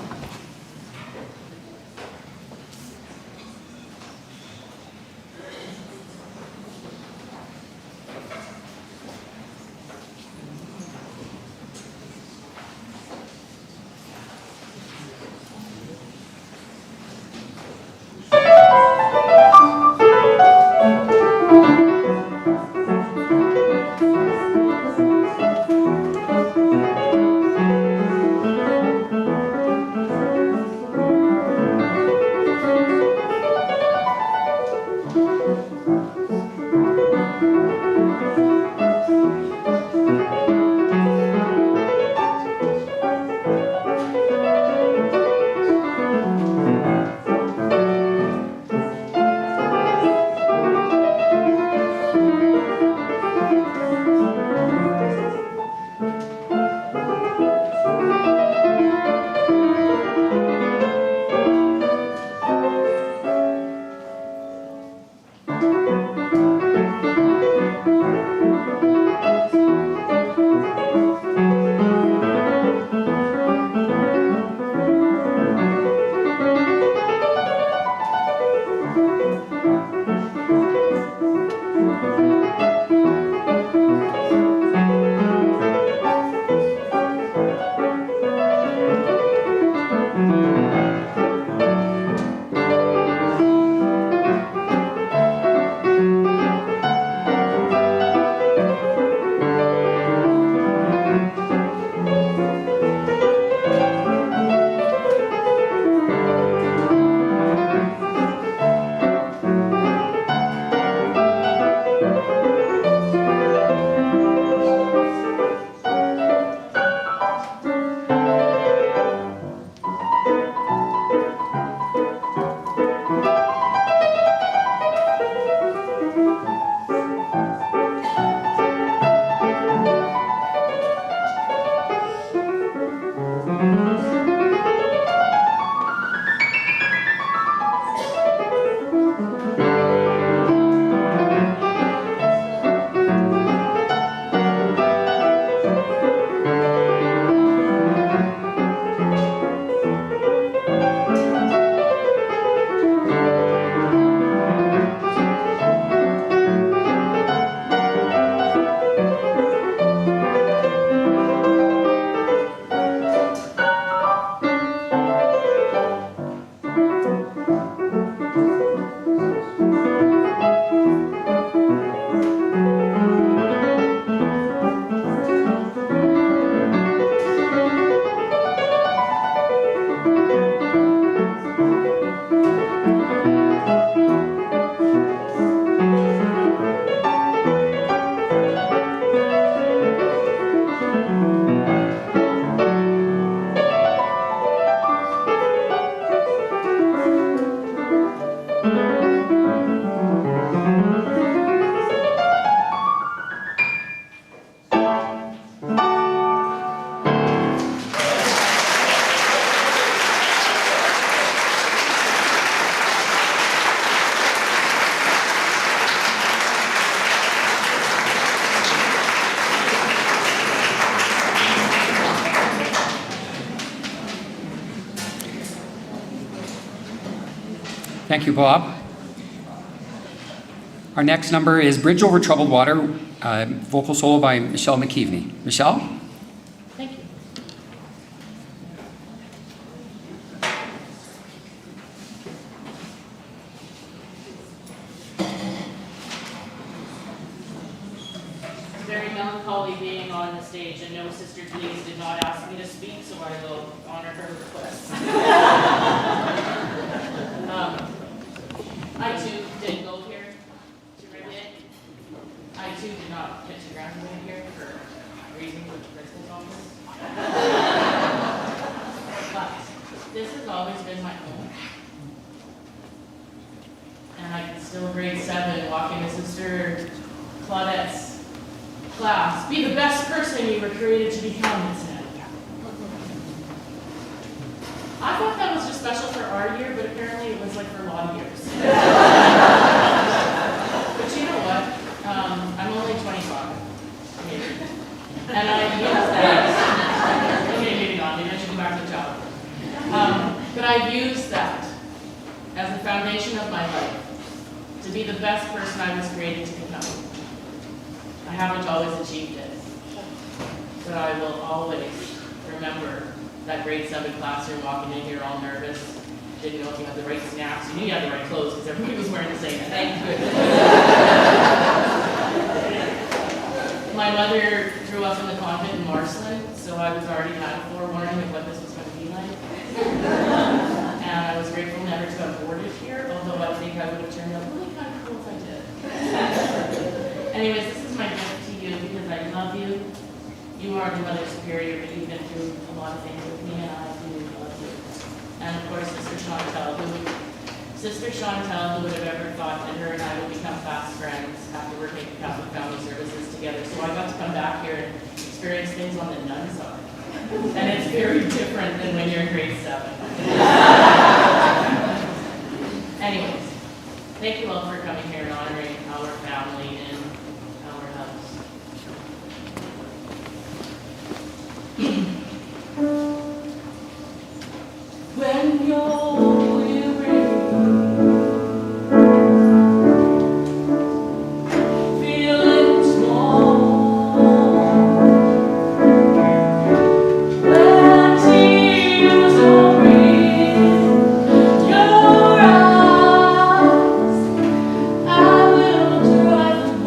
Thank you, Bob. Our next number is Bridge Over Troubled Water, vocal solo by Michelle McKeeveny. Michelle? Thank you. Very melancholy being on the stage, and no, Sister Lise did not ask me to speak, so I will honor her request. I too did go here to Rivier. I too did not get to graduate here for reasons with the principal's office. But this has always been my home. And I can still grade 7 walk into Sister Claudette's class. Be the best person you were created to become, it said. I thought that was just special for our year, but apparently it was like for a lot of years. But you know what? I'm only 25. And I use that. Okay, maybe not. Maybe I should go back to the job. But I've used that as the foundation of my life to be the best person I was created to become. I haven't always achieved it, but I will always remember that grade 7 classroom walking in here all nervous. Didn't know if you had the right snacks. You knew you had the right clothes because everybody was wearing the same. Thank goodness. My mother grew up in the convent in Marceline, so I was already had a forewarning of what this was going to be like. And I was grateful never to have boarded here, although I think I would have turned out really kind of cool if I did. Anyways, this is my gift to you because I love you. You are the Mother Superior, but you've been through a lot of things with me, and I do love you. And of course, Sister Chantal, who would have ever thought that her and I would become fast friends after working at Catholic Family Services together. So I got to come back here and experience things on the nun side. And it's very different than when you're in grade 7. Anyways, thank you all for coming here and honoring our family and our house. When you're weary, feeling small, when tears are in your eyes, I will dry them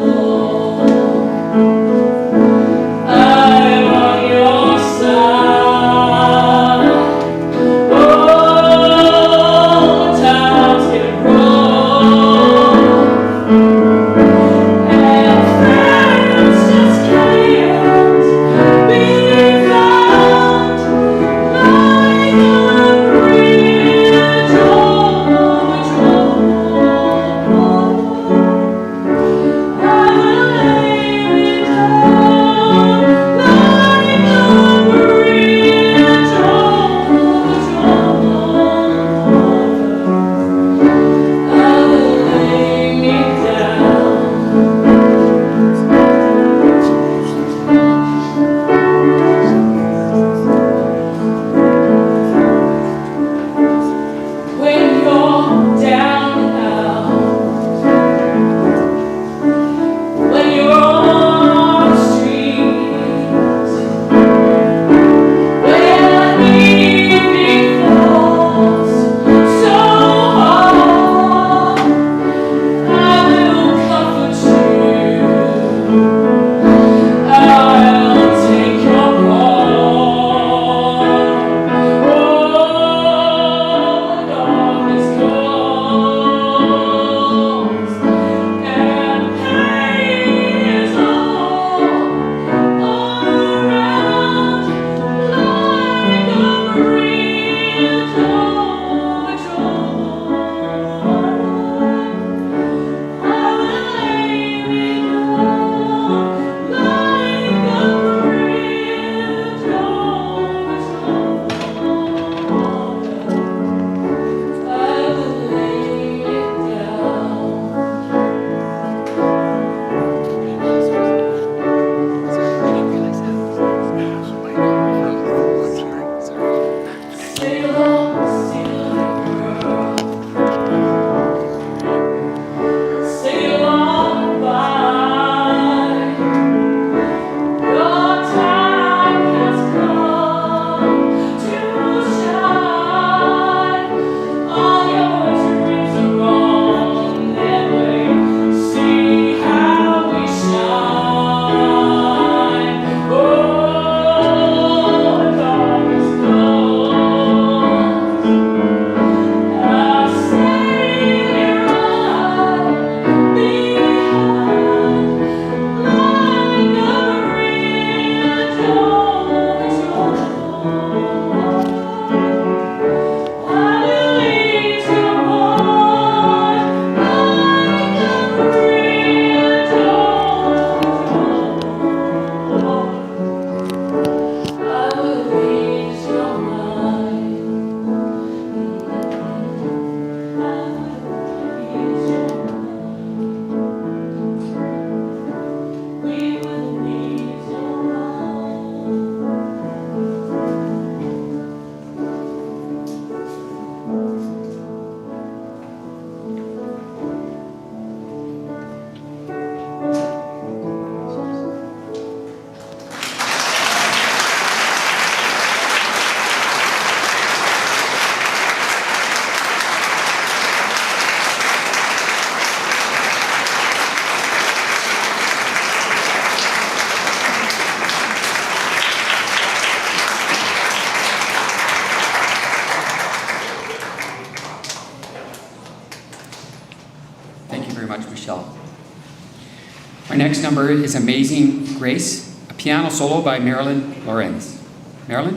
next number is Amazing Grace, a piano solo by Marilyn Lorenz. Marilyn?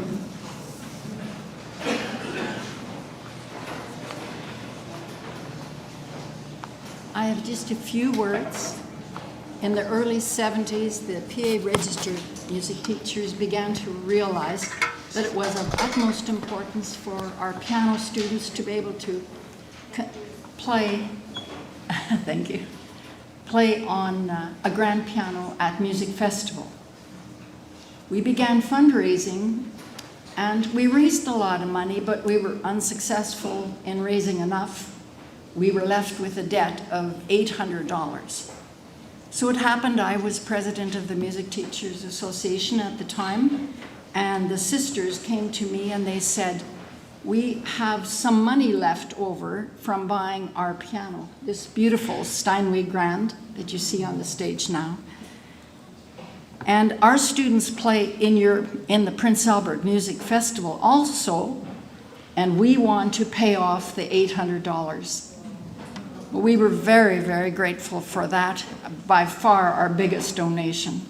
I have just a few words. In the early 70s, the PA registered music teachers began to realize that it was of utmost importance for our piano students to be able to play, thank you, play on a grand piano at music festival. We began fundraising and we raised a lot of money, but we were unsuccessful in raising enough. We were left with a debt of $800. So it happened I was president of the Music Teachers Association at the time, and the sisters came to me and they said, we have some money left over from buying our piano, this beautiful Steinway Grand that you see on the stage now. And our students play in the Prince Albert Music Festival also, and we want to pay off the $800. We were very, very grateful for that, by far our biggest donation.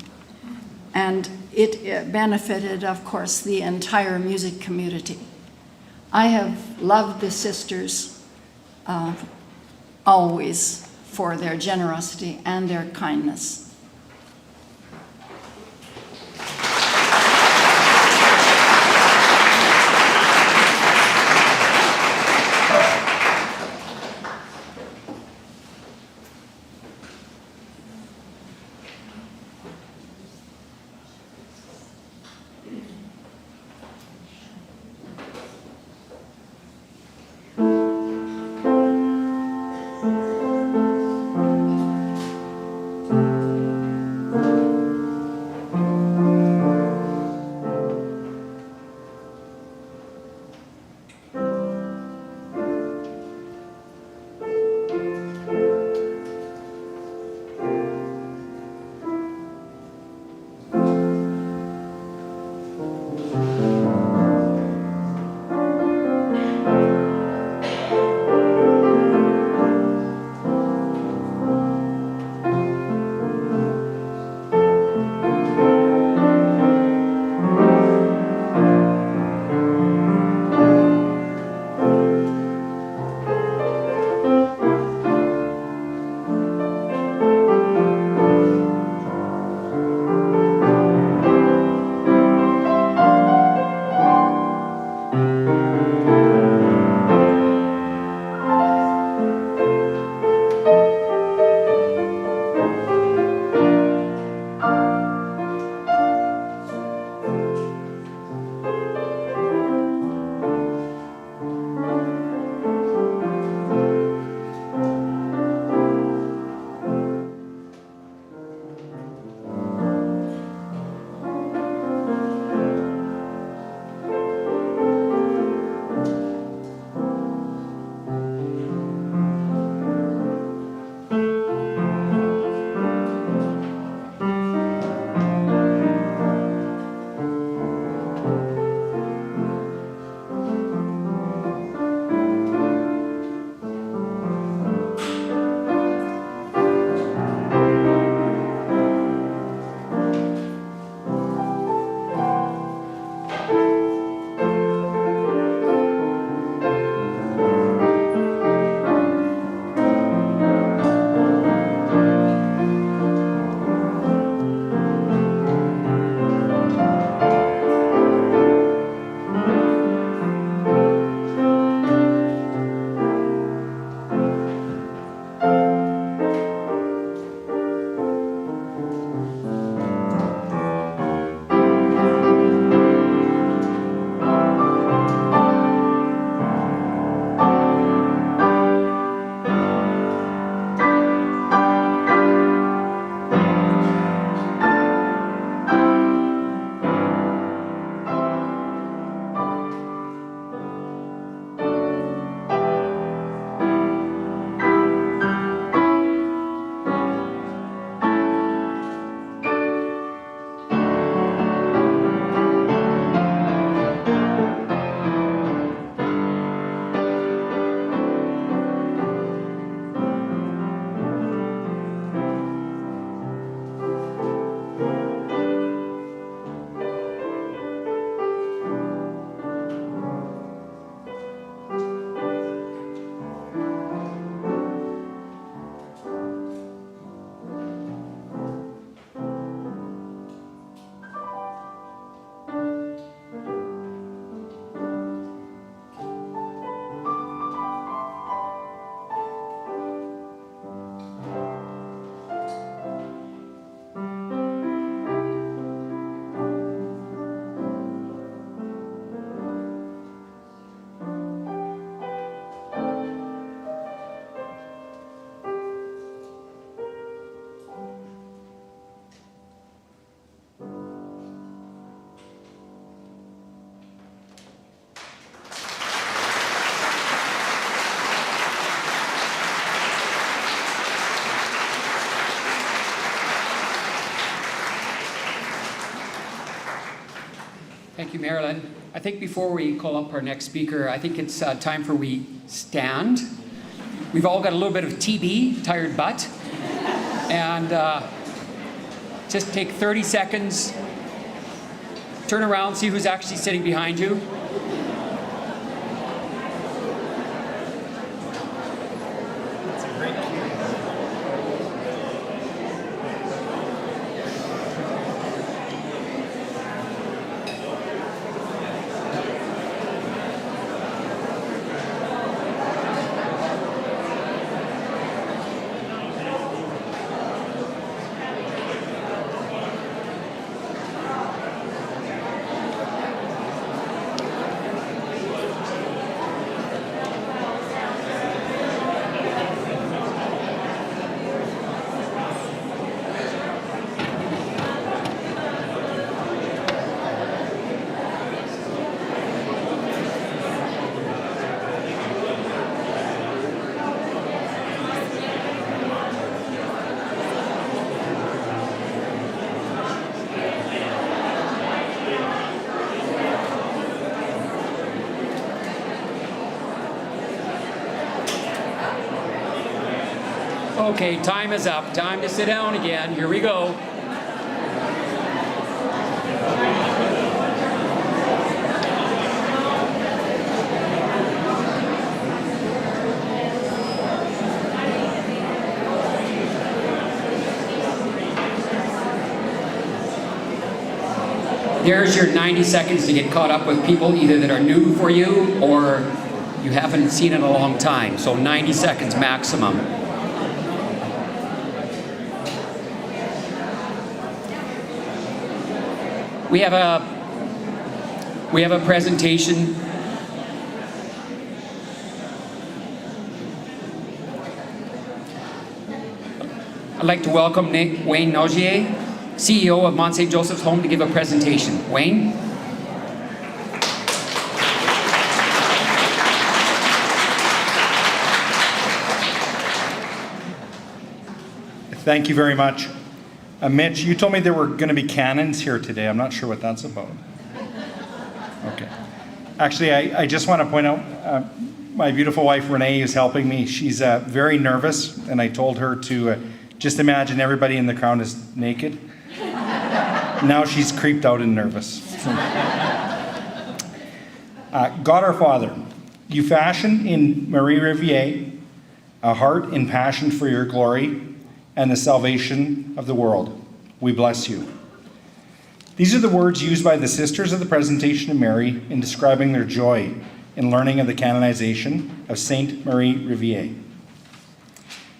And it benefited, of course, the entire music community. I have loved the sisters always for their generosity and their kindness. Thank you, Marilyn. I think before we call up our next speaker, I think it's time for we stand. We've all got a little bit of TB, tired butt. And just take 30 seconds, turn around, see who's actually sitting behind you. Okay, time is up. Time to sit down again. Here we go. There's your 90 seconds to get caught up with people either that are new for you or you haven't seen in a long time. So 90 seconds maximum. We have a presentation. I'd like to welcome Wayne Nogier, CEO of Mont St. Joseph's Home, to give a presentation. Wayne? Thank you very much. Mitch, you told me there were going to be cannons here today. I'm not sure what that's about. Okay. Actually, I just want to point out my beautiful wife Renee is helping me. She's very nervous, and I told her to just imagine everybody in the crowd is naked. Now she's creeped out and nervous. God our Father, you fashioned in Marie Rivier a heart and passion for your glory and the salvation of the world. We bless you. These are the words used by the Sisters of the Presentation of Mary in describing their joy in learning of the canonization of Saint Marie Rivier.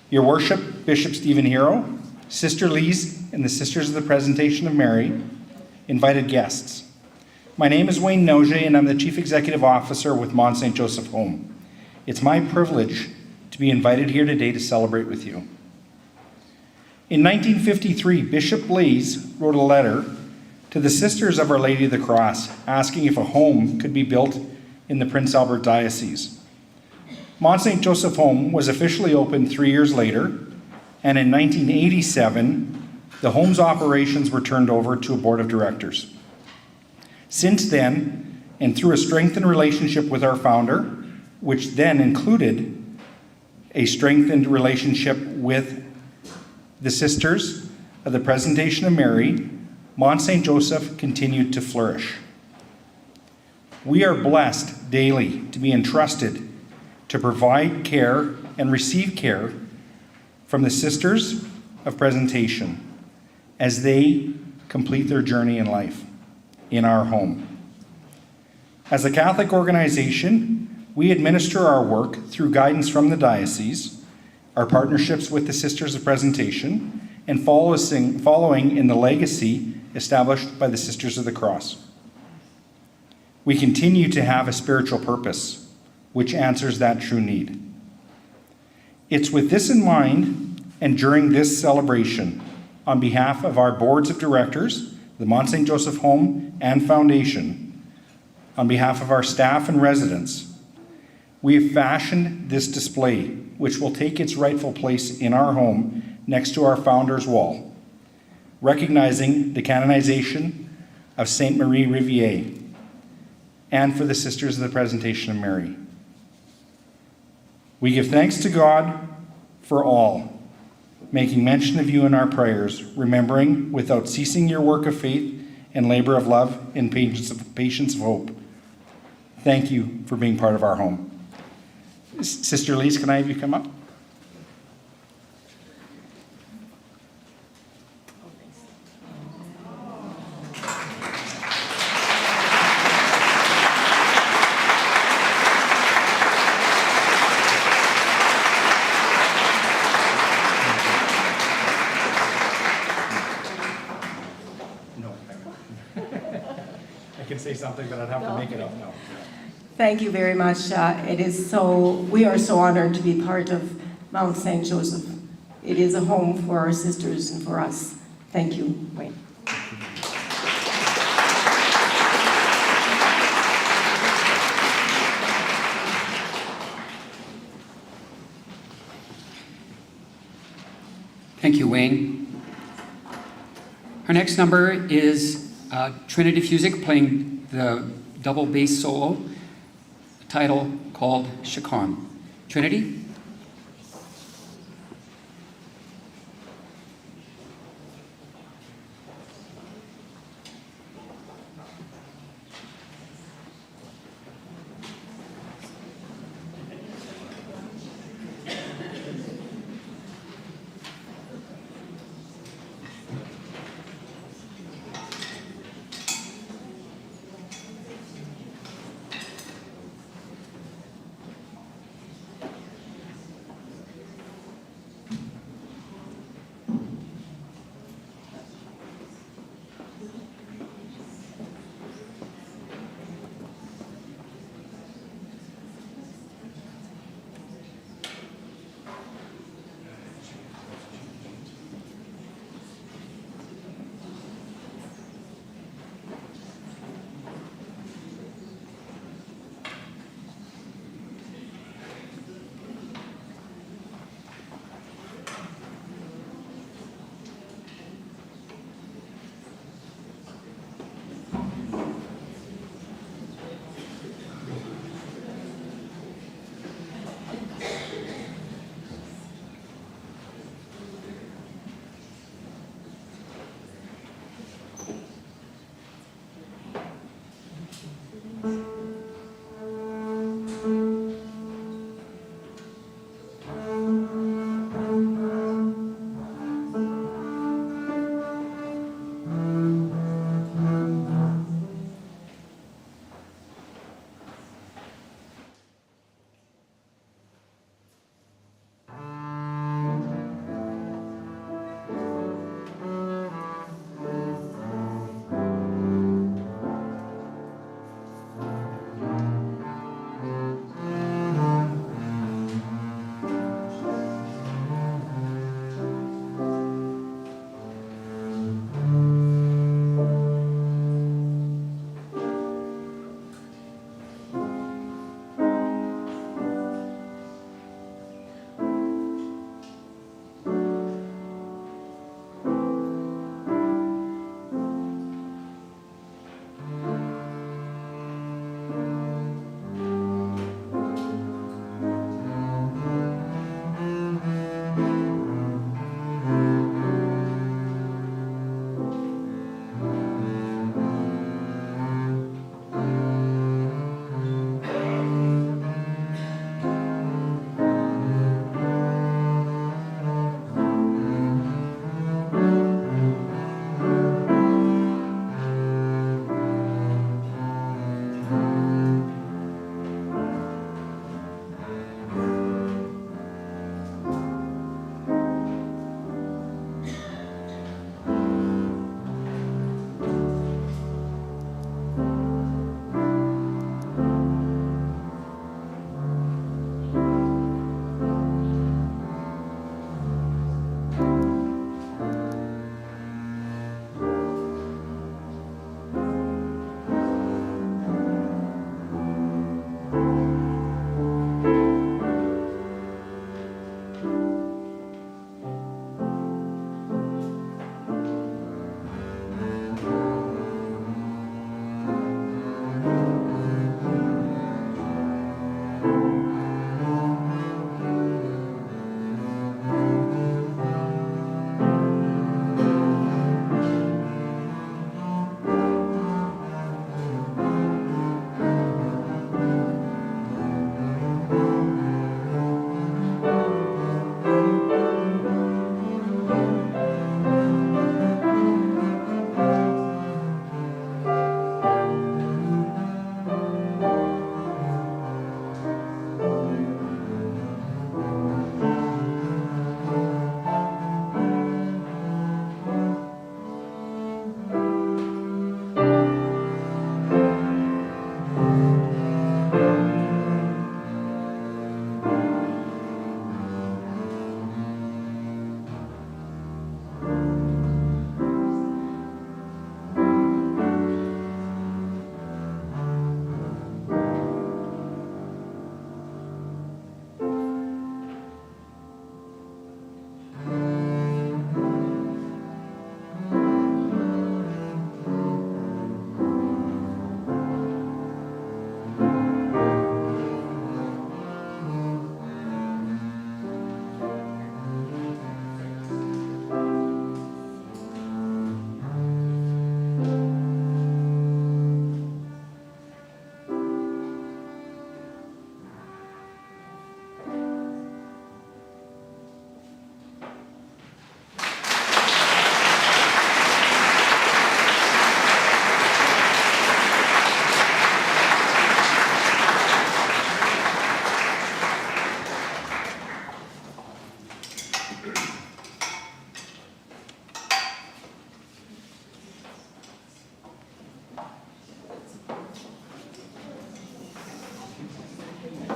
Your worship, Bishop Stephen Hero, Sister Lise, and the Sisters of the Presentation of Mary invited guests. My name is Wayne Nogier, and I'm the Chief Executive Officer with Mont St. Joseph Home. It's my privilege to be invited here today to celebrate with you. In 1953, Bishop Lise wrote a letter to the Sisters of Our Lady of the Cross asking if a home could be built in the Prince Albert Diocese. Mont St. Joseph Home was officially opened 3 years later, and in 1987, the home's operations were turned over to a board of directors. Since then, and through a strengthened relationship with our founder, which then included a strengthened relationship with the Sisters of the Presentation of Mary, Mont St. Joseph continued to flourish. We are blessed daily to be entrusted to provide care and receive care from the Sisters of Presentation as they complete their journey in life in our home. As a Catholic organization, we administer our work through guidance from the diocese, our partnerships with the Sisters of Presentation, and following in the legacy established by the Sisters of the Cross. We continue to have a spiritual purpose, which answers that true need. It's with this in mind, and during this celebration, on behalf of our boards of directors, the Mont St. Joseph Home and Foundation, on behalf of our staff and residents, we have fashioned this display, which will take its rightful place in our home next to our founder's wall, recognizing the canonization of Saint Marie Rivier and for the Sisters of the Presentation of Mary. We give thanks to God for all, making mention of you in our prayers, remembering without ceasing your work of faith and labor of love and patience of hope. Thank you for being part of our home. Sister Lise, can I have you come up? I can say something, but I'd have to make it up now. Thank you very much. We are so honored to be part of Mount St. Joseph. It is a home for our sisters and for us. Thank you, Wayne. Thank you, Wayne. Our next number is Trinity Fusic playing the double bass solo, title called Chacon. Trinity?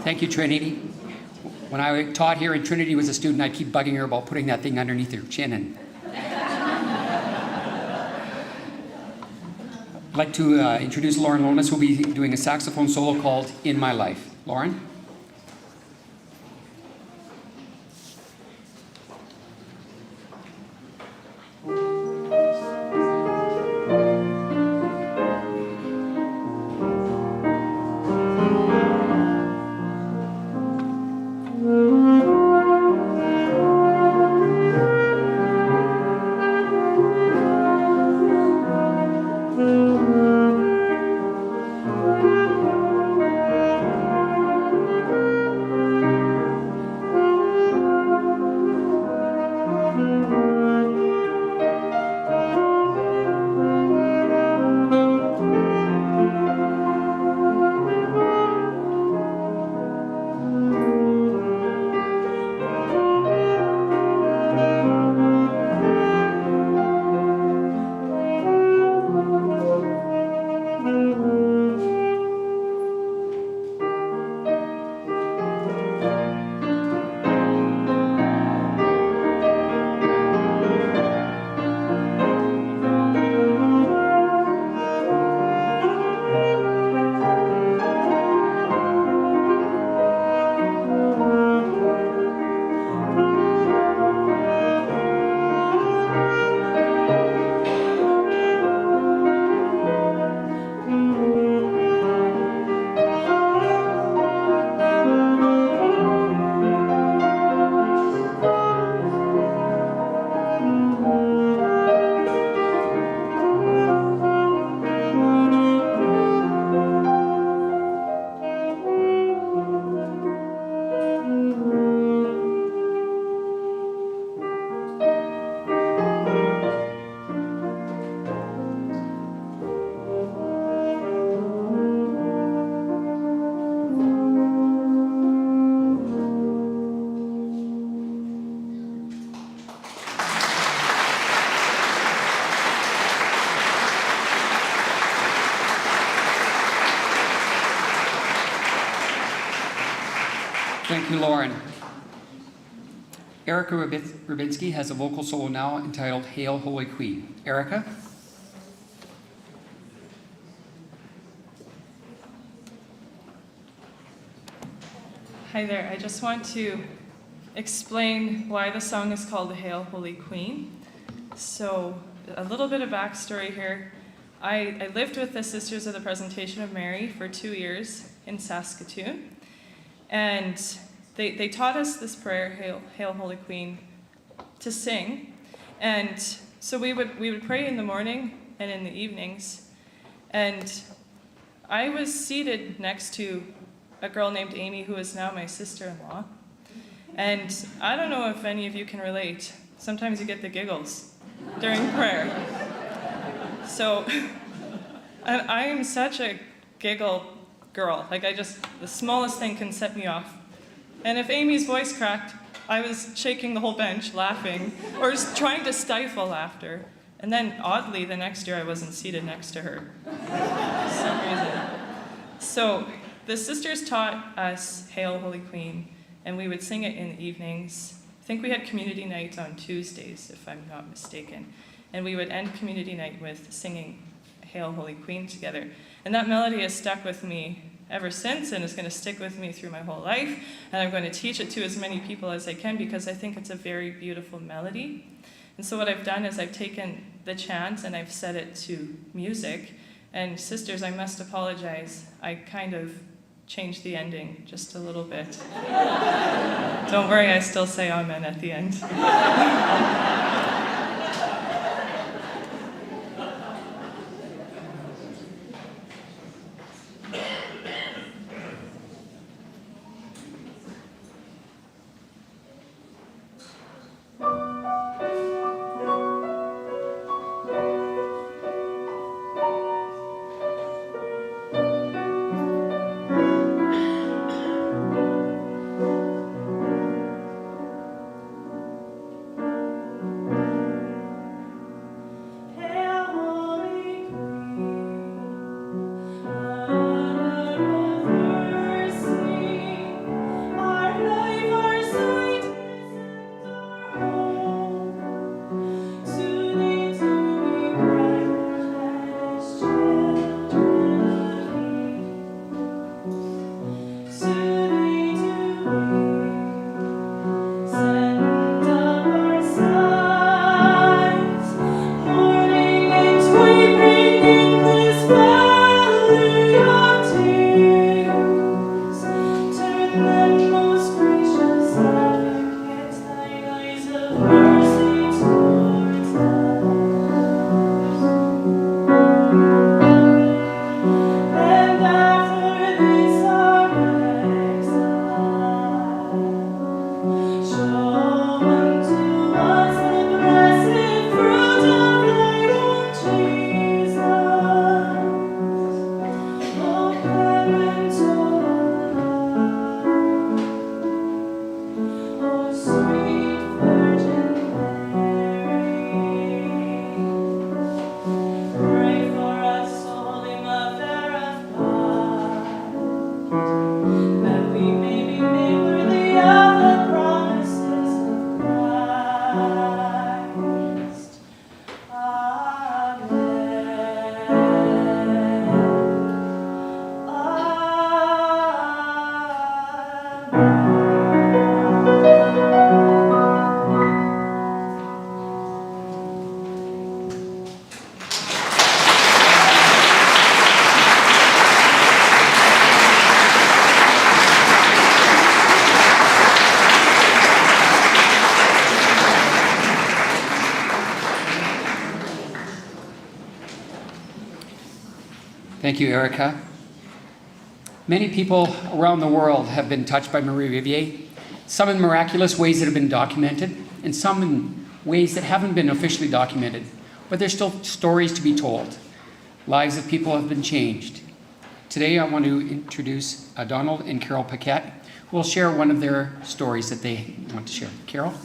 Thank you, Trinity. When I taught here in Trinity was a student, I'd keep bugging her about putting that thing underneath her chin. And I'd like to introduce Lauren Lomas, who will be doing a saxophone solo called In My Life. Lauren? Thank you, Lauren. Erica Rubinski has a vocal solo now entitled Hail, Holy Queen. Erica? Hi there. I just want to explain why the song is called Hail, Holy Queen. So, a little bit of backstory here. I lived with the Sisters of the Presentation of Mary for 2 years in Saskatoon. And they taught us this prayer, Hail, Hail, Holy Queen, to sing. And so we would pray in the morning and in the evenings. And I was seated next to a girl named Amy, who is now my sister-in-law. And I don't know if any of you can relate. Sometimes you get the giggles during prayer. So, and I am such a giggle girl. Like, the smallest thing can set me off. And if Amy's voice cracked, I was shaking the whole bench, laughing, or just trying to stifle laughter. And then, oddly, the next year I wasn't seated next to her for some reason. So, the sisters taught us Hail, Holy Queen, and we would sing it in the evenings. I think we had community night on Tuesdays, if I'm not mistaken. And we would end community night with singing Hail, Holy Queen together. And that melody has stuck with me ever since, and is going to stick with me through my whole life. And I'm going to teach it to as many people as I can, because I think it's a very beautiful melody. And so what I've done is I've taken the chant and I've set it to music. And sisters, I must apologize. I kind of changed the ending just a little bit. Don't worry, I still say amen at the end. Thank you, Erica. Many people around the world have been touched by Marie Rivier, some in miraculous ways that have been documented, and some in ways that haven't been officially documented. But there's still stories to be told. Lives of people have been changed. Today I want to introduce Donald and Carol Paquette, who will share one of their stories that they want to share. Carol?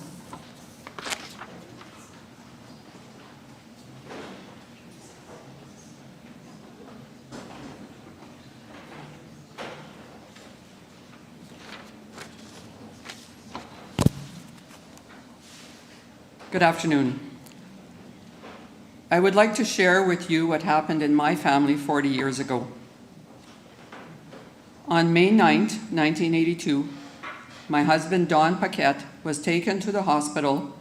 Good afternoon. I would like to share with you what happened in my family 40 years ago. On May 9th, 1982, my husband Don Paquette was taken to the hospital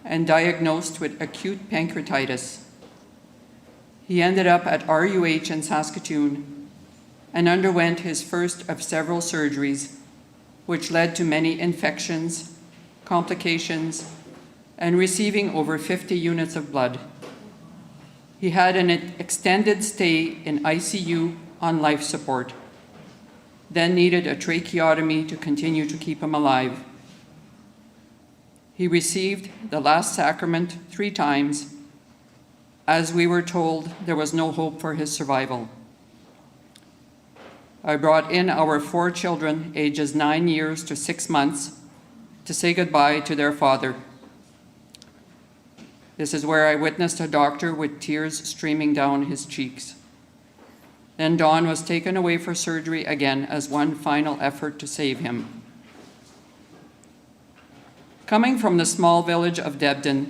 and diagnosed with acute pancreatitis. He ended up at RUH in Saskatoon and underwent his first of several surgeries, which led to many infections, complications, and receiving over 50 units of blood. He had an extended stay in ICU on life support, then needed a tracheotomy to continue to keep him alive. He received the last sacrament 3 times, as we were told there was no hope for his survival. I brought in our 4 children, ages 9 years to 6 months, to say goodbye to their father. This is where I witnessed a doctor with tears streaming down his cheeks. Then Don was taken away for surgery again as one final effort to save him. Coming from the small village of Debden,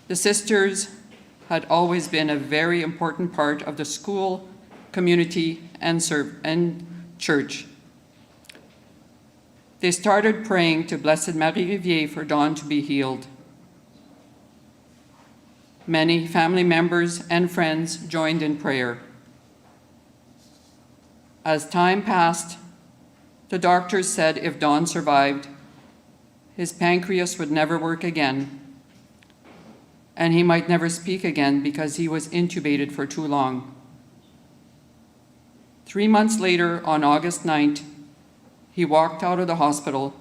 the sisters had always been a very important part of the school, community, and church. They started praying to Blessed Marie Rivier for Don to be healed. Many family members and friends joined in prayer. As time passed, the doctors said if Don survived, his pancreas would never work again, and he might never speak again because he was intubated for too long. 3 months later, on August 9th, he walked out of the hospital,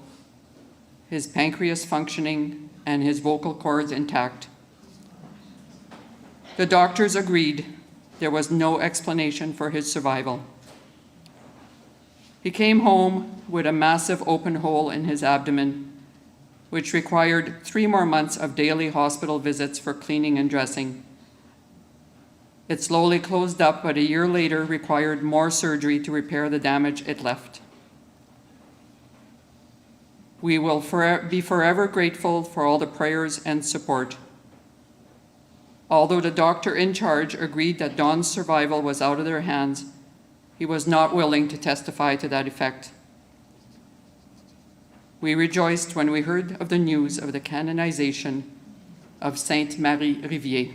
his pancreas functioning and his vocal cords intact. The doctors agreed there was no explanation for his survival. He came home with a massive open hole in his abdomen, which required 3 more months of daily hospital visits for cleaning and dressing. It slowly closed up, but a year later required more surgery to repair the damage it left. We will be forever grateful for all the prayers and support. Although the doctor in charge agreed that Don's survival was out of their hands, he was not willing to testify to that effect. We rejoiced when we heard of the news of the canonization of Sainte Marie Rivier.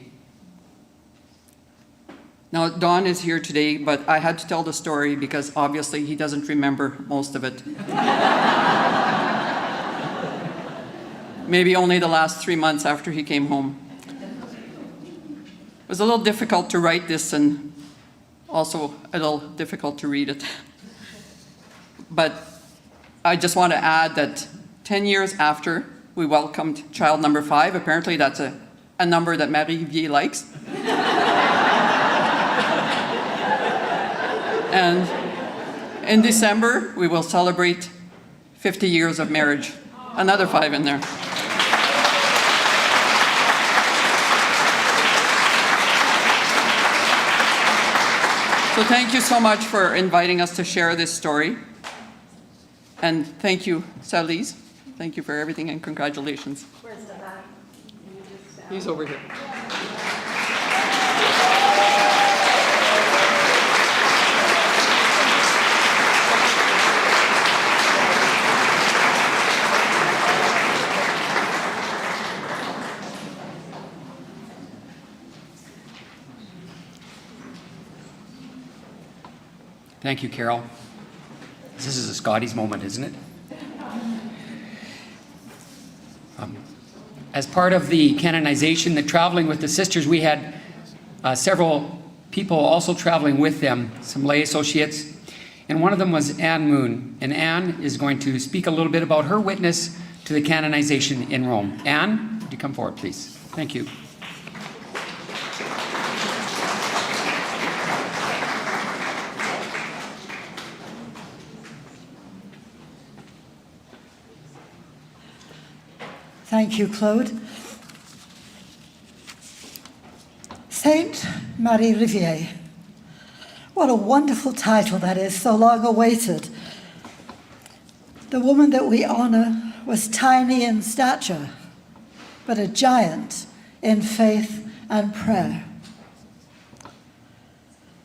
Now, Don is here today, but I had to tell the story because obviously he doesn't remember most of it. Maybe only the last 3 months after he came home. It was a little difficult to write this and also a little difficult to read it. But I just want to add that 10 years after we welcomed child number 5, apparently that's a number that Marie Rivier likes. And in December, we will celebrate 50 years of marriage. Another 5 in there. So thank you so much for inviting us to share this story. And thank you, Lise. Thank you for everything and congratulations. Where's the hat? He's over here. Thank you, Carol. This is a Scotty's moment, isn't it? As part of the canonization, the traveling with the sisters, we had several people also traveling with them, some lay associates. And one of them was Anne Moon. And Anne is going to speak a little bit about her witness to the canonization in Rome. Anne, would you come forward, please? Thank you. Thank you, Claude. Saint Marie Rivier. What a wonderful title that is, so long awaited. The woman that we honor was tiny in stature, but a giant in faith and prayer.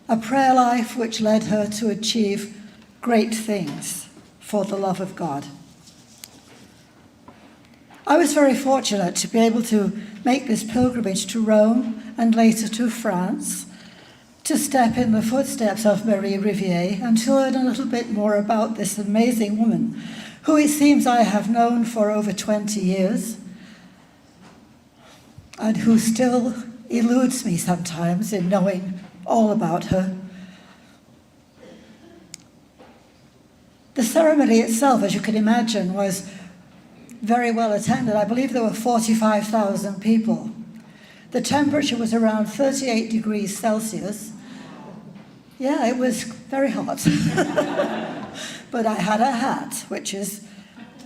A prayer life which led her to achieve great things for the love of God. I was very fortunate to be able to make this pilgrimage to Rome and later to France, to step in the footsteps of Marie Rivier and to learn a little bit more about this amazing woman, who it seems I have known for over 20 years, and who still eludes me sometimes in knowing all about her. The ceremony itself, as you can imagine, was very well attended. I believe there were 45,000 people. The temperature was around 38 degrees Celsius. Yeah, it was very hot. But I had a hat, which is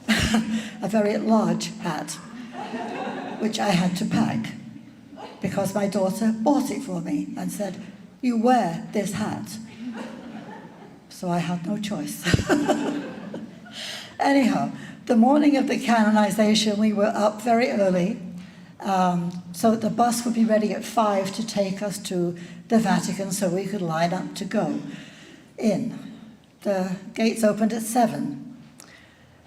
a very large hat, which I had to pack because my daughter bought it for me and said, "You wear this hat." So I had no choice. Anyhow, the morning of the canonization, we were up very early, so that the bus would be ready at 5 to take us to the Vatican so we could line up to go in. The gates opened at 7.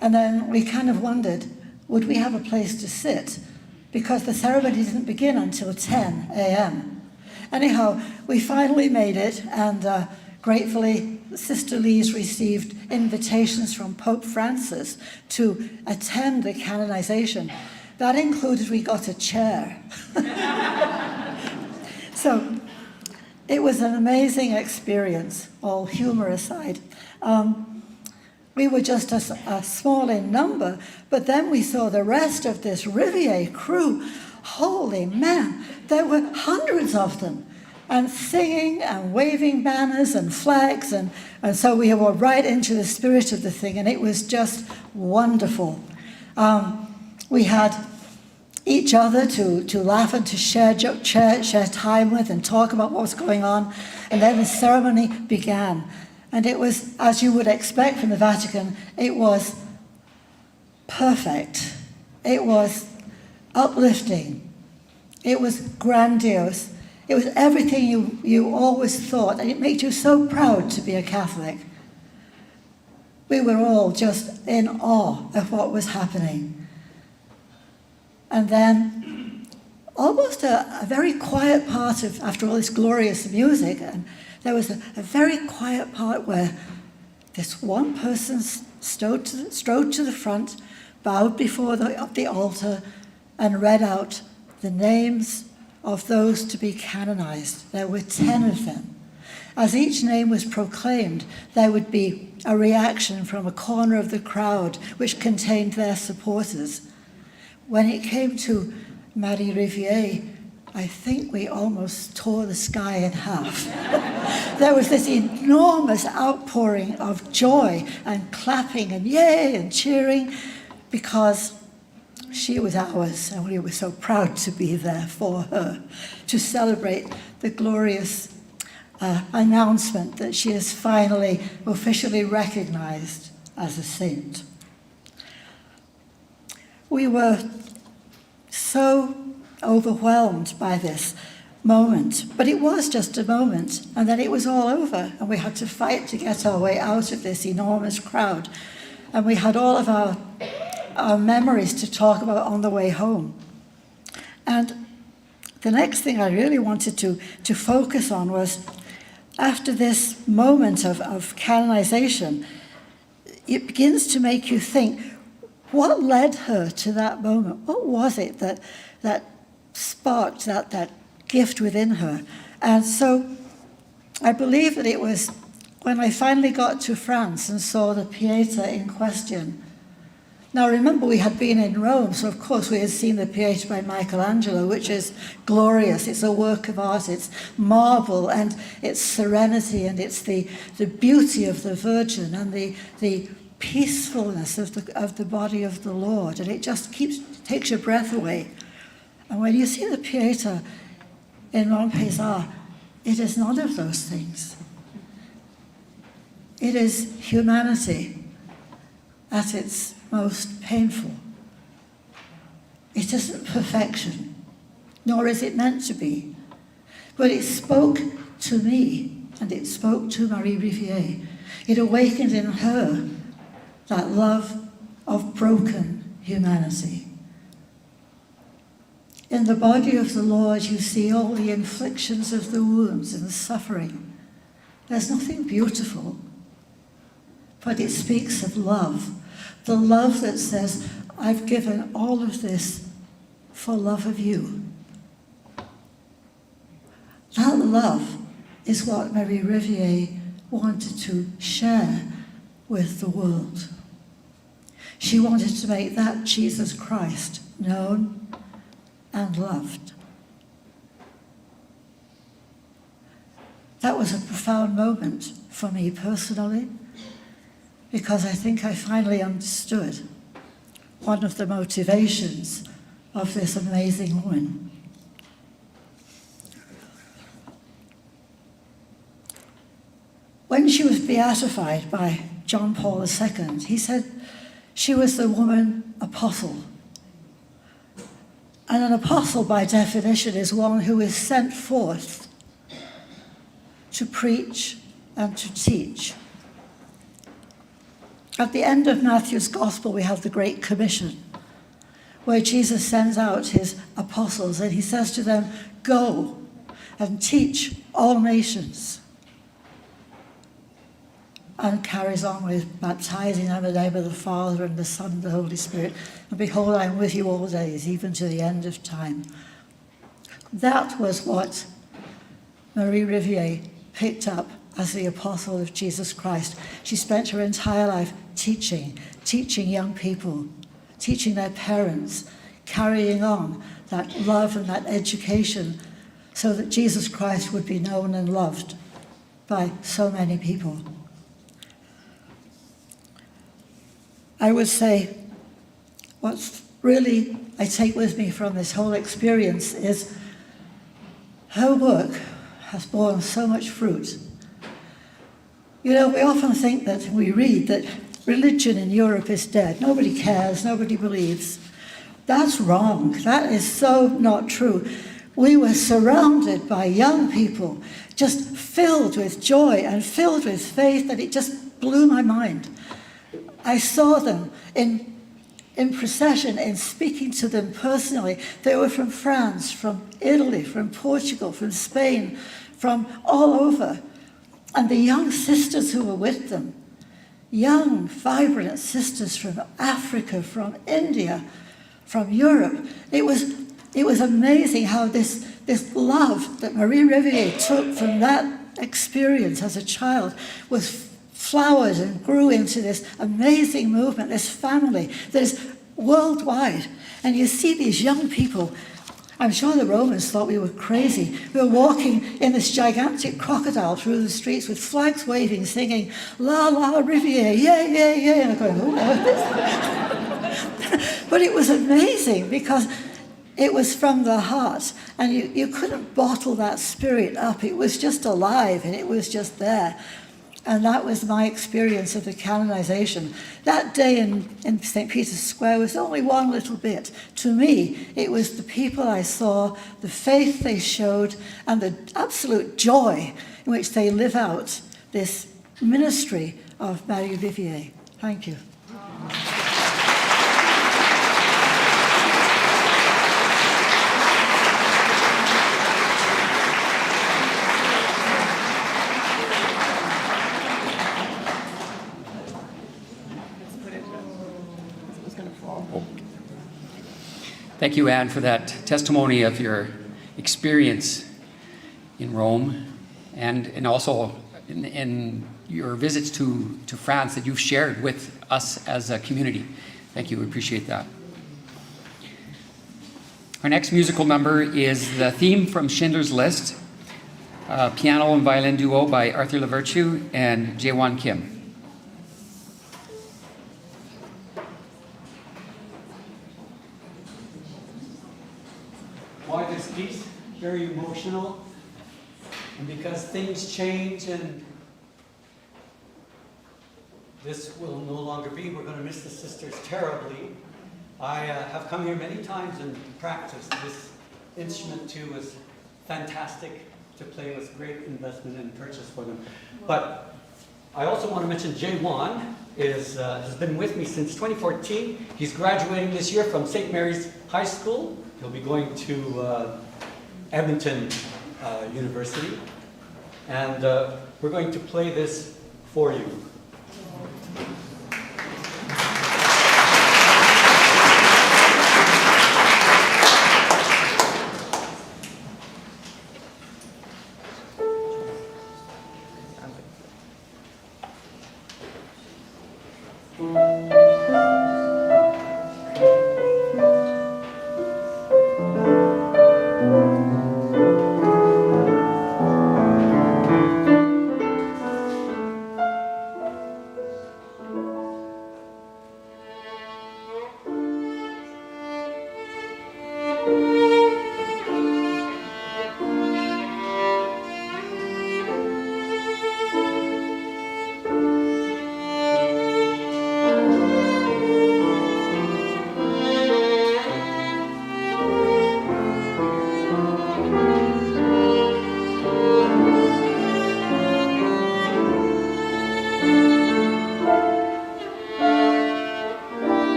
And then we kind of wondered, would we have a place to sit? Because the ceremony didn't begin until 10 a.m. Anyhow, we finally made it, and gratefully, Sister Lise received invitations from Pope Francis to attend the canonization. That included we got a chair. So it was an amazing experience, all humor aside. We were just a small in number, but then we saw the rest of this Rivier crew. Holy man, there were hundreds of them, and singing and waving banners and flags, and so we were right into the spirit of the thing, and it was just wonderful. We had each other to laugh and to share time with and talk about what was going on, and then the ceremony began. And it was, as you would expect from the Vatican, it was perfect. It was uplifting. It was grandiose. It was everything you always thought, and it made you so proud to be a Catholic. We were all just in awe of what was happening. And then almost a very quiet part of, after all this glorious music, and there was a very quiet part where this one person strode to the front, bowed before the altar, and read out the names of those to be canonized. There were 10 of them. As each name was proclaimed, there would be a reaction from a corner of the crowd which contained their supporters. When it came to Marie Rivier, I think we almost tore the sky in half. There was this enormous outpouring of joy and clapping and yay and cheering because she was ours, and we were so proud to be there for her, to celebrate the glorious announcement that she is finally officially recognized as a saint. We were so overwhelmed by this moment, but it was just a moment, and then it was all over, and we had to fight to get our way out of this enormous crowd, and we had all of our memories to talk about on the way home. And the next thing I really wanted to focus on was, after this moment of canonization, it begins to make you think, what led her to that moment? What was it that sparked that gift within her? And so I believe that it was when I finally got to France and saw the Pieta in question. Now remember, we had been in Rome, so of course we had seen the Pieta by Michelangelo, which is glorious. It's a work of art, it's marble, and it's serenity, and it's the beauty of the Virgin, and the peacefulness of the body of the Lord, and it just takes your breath away. And when you see the Pieta in Montpezat, it is none of those things. It is humanity at its most painful. It isn't perfection, nor is it meant to be. But it spoke to me, and it spoke to Marie Rivier. It awakened in her that love of broken humanity. In the body of the Lord, you see all the inflictions of the wounds and the suffering. There's nothing beautiful, but it speaks of love. The love that says, I've given all of this for love of you. That love is what Marie Rivier wanted to share with the world. She wanted to make that Jesus Christ known and loved. That was a profound moment for me personally, because I think I finally understood one of the motivations of this amazing woman. When she was beatified by John Paul II, he said she was the woman apostle. And an apostle, by definition, is one who is sent forth to preach and to teach. At the end of Matthew's Gospel, we have the Great Commission, where Jesus sends out his apostles and he says to them, go and teach all nations. And carries on with baptizing them in the name of the Father and the Son and the Holy Spirit. And behold, I am with you all days, even to the end of time. That was what Marie Rivier picked up as the apostle of Jesus Christ. She spent her entire life teaching young people, teaching their parents, carrying on that love and that education so that Jesus Christ would be known and loved by so many people. I would say what's really I take with me from this whole experience is her work has borne so much fruit. You know, we often think that we read that religion in Europe is dead. Nobody cares, nobody believes. That's wrong. That is so not true. We were surrounded by young people, just filled with joy and filled with faith, that it just blew my mind. I saw them in procession and speaking to them personally. They were from France, from Italy, from Portugal, from Spain, from all over. And the young sisters who were with them, young, vibrant sisters from Africa, from India, from Europe. It was amazing how this love that Marie Rivier took from that experience as a child was flowered and grew into this amazing movement, this family that is worldwide. And you see these young people, I'm sure the Romans thought we were crazy. We were walking in this gigantic crocodile through the streets with flags waving, singing, La La Rivier, yay, yay, yay. And I'm going, who knows this? But it was amazing because it was from the heart, and you couldn't bottle that spirit up. It was just alive, and it was just there. And that was my experience of the canonization. That day in St. Peter's Square was only one little bit. To me, it was the people I saw, the faith they showed, and the absolute joy in which they live out this ministry of Marie Rivier. Thank you. Thank you, Anne, for that testimony of your experience in Rome and also in your visits to France that you've shared with us as a community. Thank you, we appreciate that. Our next musical number is the theme from Schindler's List, piano and violin duo by Arthur Lavertu and Jaewon Kim. Why this piece? Very emotional, and because things change and this will no longer be, we're going to miss the sisters terribly. I have come here many times and practiced. This instrument too was fantastic to play. It was great investment and purchase for them. But I also want to mention Jaewon has been with me since 2014. He's graduating this year from St. Mary's High School. He'll be going to Edmonton University. And we're going to play this for you.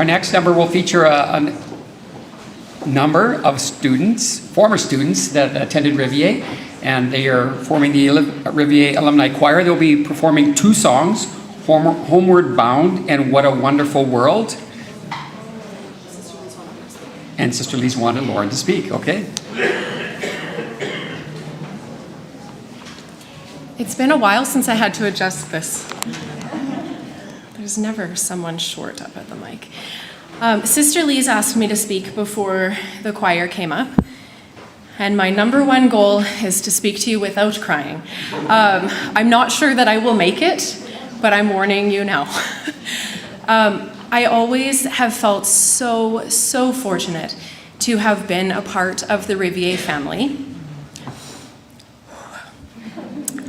Our next number will feature a number of students, former students that attended Rivier, and they are forming the Rivier Alumni Choir. They'll be performing 2 songs, Homeward Bound and What a Wonderful World. And Sister Lise wanted Lauren to speak, okay? It's been a while since I had to adjust this. There's never someone short up at the mic. Sister Lise asked me to speak before the choir came up, and my number one goal is to speak to you without crying. I'm not sure that I will make it, but I'm warning you now. I always have felt so fortunate to have been a part of the Rivier family.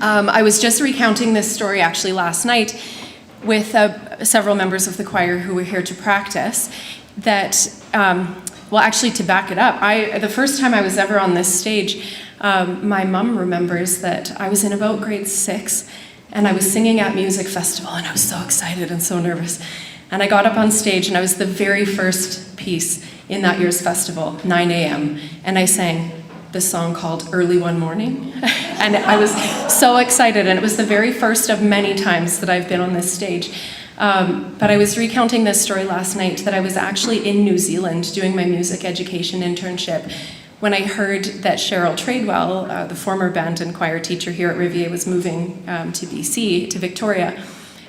I was just recounting this story actually last night with several members of the choir who were here to practice that, well, actually to back it up, the first time I was ever on this stage, my mom remembers that I was in about grade 6 and I was singing at Music Festival and I was so excited and so nervous. And I got up on stage and I was the very first piece in that year's festival, 9 a.m. And I sang this song called Early One Morning. And I was so excited, and it was the very first of many times that I've been on this stage. But I was recounting this story last night that I was actually in New Zealand doing my music education internship when I heard that Cheryl Tradewell, the former band and choir teacher here at Rivier, was moving to BC, to Victoria.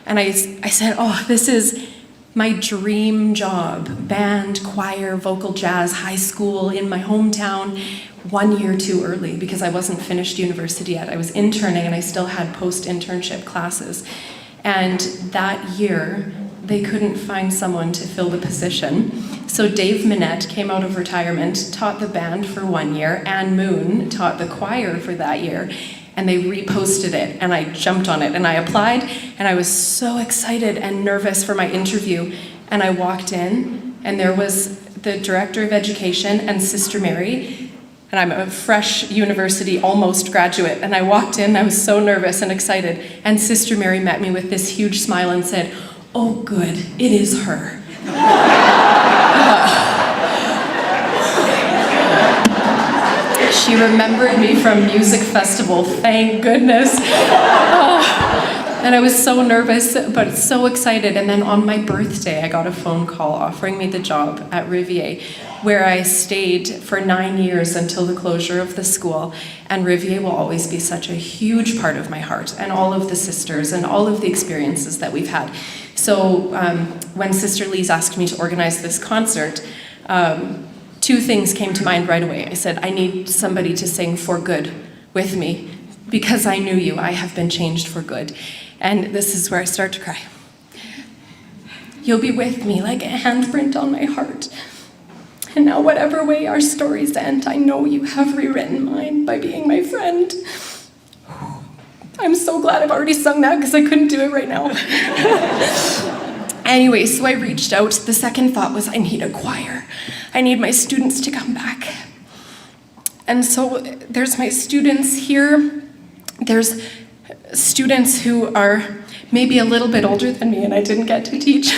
And I said, oh, this is my dream job, band, choir, vocal jazz, high school in my hometown, 1 year too early because I wasn't finished university yet. I was interning and I still had post-internship classes. And that year, they couldn't find someone to fill the position. So Dave Minette came out of retirement, taught the band for 1 year, Anne Moon taught the choir for that year, and they reposted it, and I jumped on it, and I applied, and I was so excited and nervous for my interview, and I walked in, and there was the director of education and Sister Mary, and I'm a fresh university, almost graduate, and I walked in, I was so nervous and excited, and Sister Mary met me with this huge smile and said, "Oh good, it is her." She remembered me from Music Festival, thank goodness. And I was so nervous, but so excited. And then on my birthday, I got a phone call offering me the job at Rivier, where I stayed for 9 years until the closure of the school. And Rivier will always be such a huge part of my heart, and all of the sisters, and all of the experiences that we've had. So when Sister Lise asked me to organize this concert, 2 things came to mind right away. I said, I need somebody to sing For Good with me, because I knew you, I have been changed for good. And this is where I start to cry. You'll be with me like a handprint on my heart. And now whatever way our stories end, I know you have rewritten mine by being my friend. I'm so glad I've already sung that because I couldn't do it right now. Anyway, so I reached out. The second thought was I need a choir. I need my students to come back. And so there's my students here. There's students who are maybe a little bit older than me and I didn't get to teach,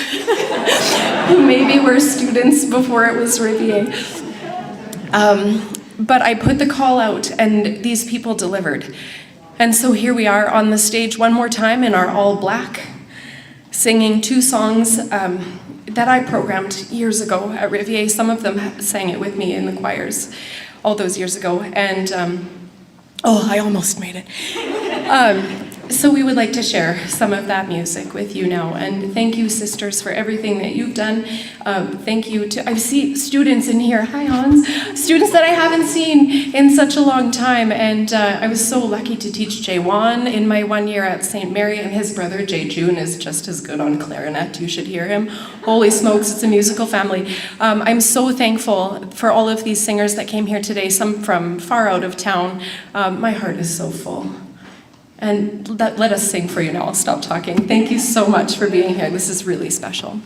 who maybe were students before it was Rivier. But I put the call out and these people delivered. And so here we are on the stage one more time in our all black, singing 2 songs that I programmed years ago at Rivier. Some of them sang it with me in the choirs all those years ago. And, oh, I almost made it. So we would like to share some of that music with you now. And thank you, sisters, for everything that you've done. Thank you to, I see students in here, hi Hans, students that I haven't seen in such a long time. And I was so lucky to teach Jay Wan in my 1 year at St. Mary, and his brother Jay June is just as good on clarinet. You should hear him. Holy smokes, it's a musical family. I'm so thankful for all of these singers that came here today, some from far out of town. My heart is so full. And let us sing for you now. I'll stop talking. Thank you so much for being here. This is really special.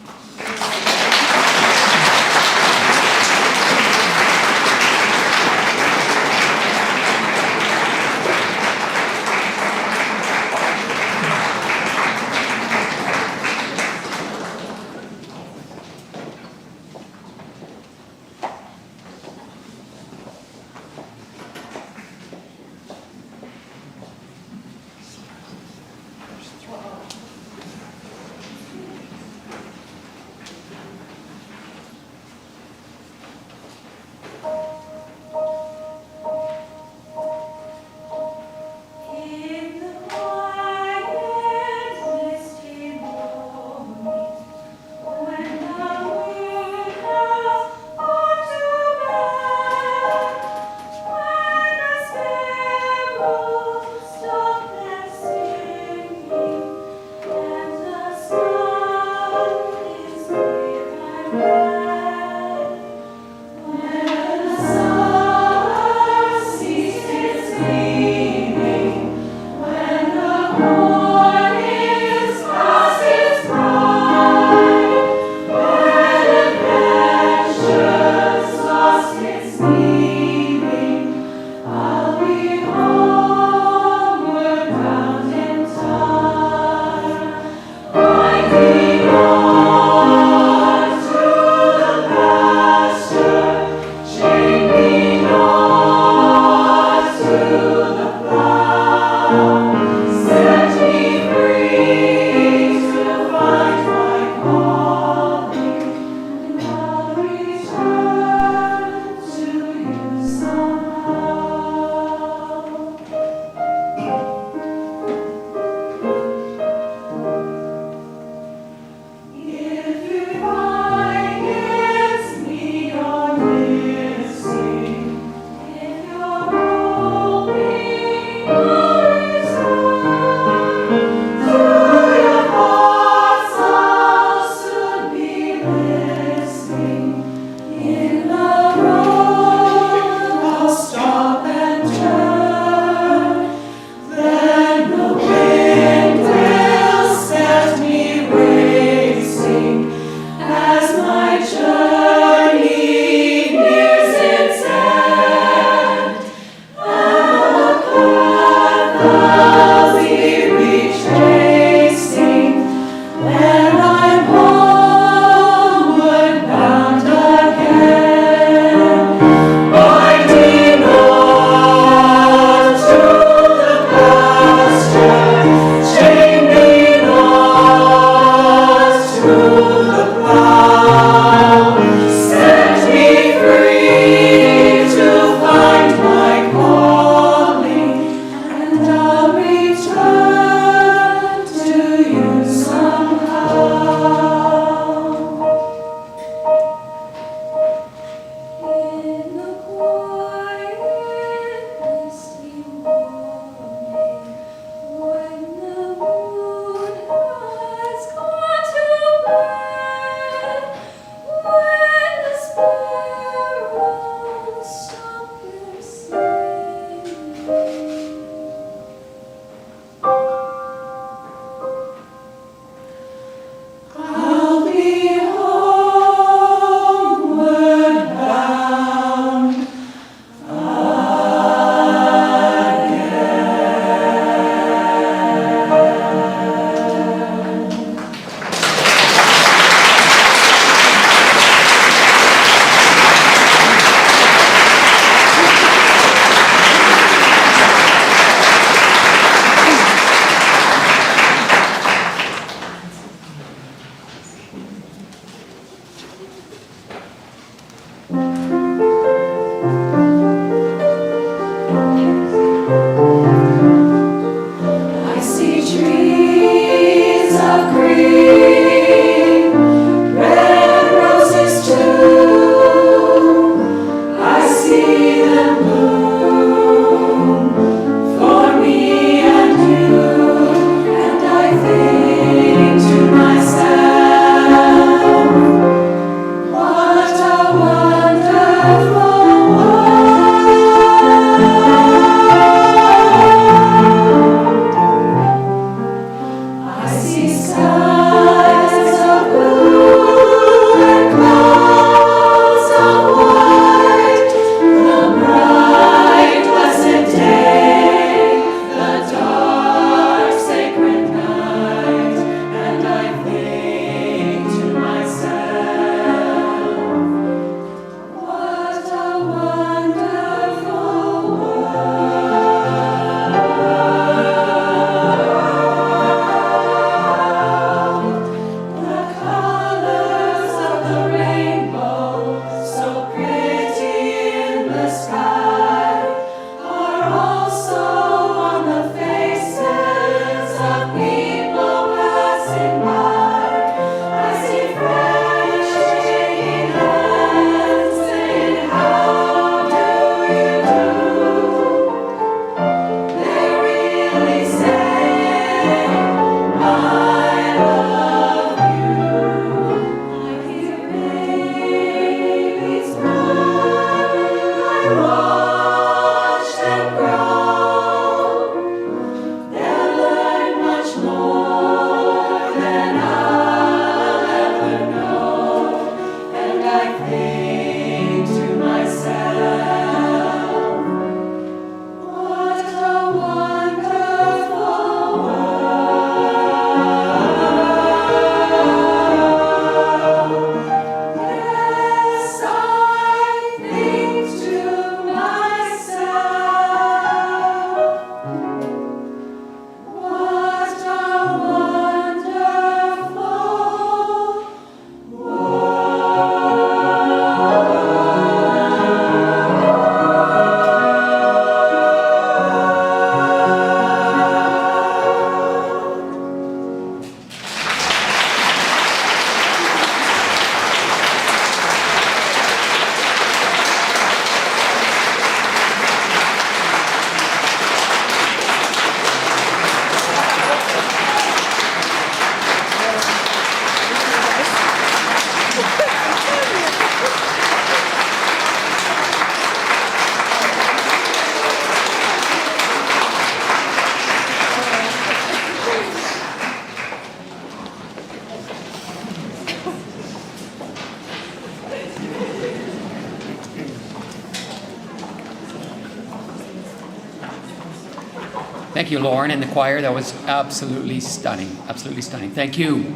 Thank you, Lauren and the choir. That was absolutely stunning. Absolutely stunning. Thank you.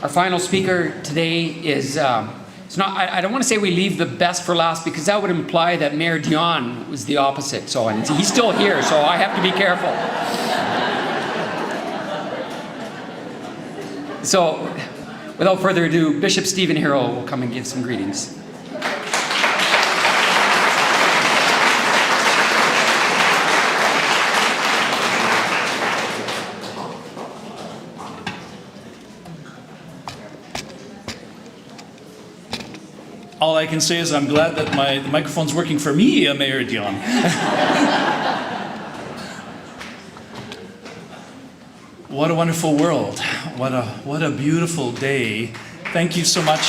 Our final speaker today is, it's not, I don't want to say we leave the best for last because that would imply that Mayor Dionne was the opposite. So and he's still here, so I have to be careful. So without further ado, Bishop Stephen Harrell will come and give some greetings. All I can say is I'm glad that the microphone's working for me, Mayor Dionne. What a wonderful world. What a beautiful day. Thank you so much.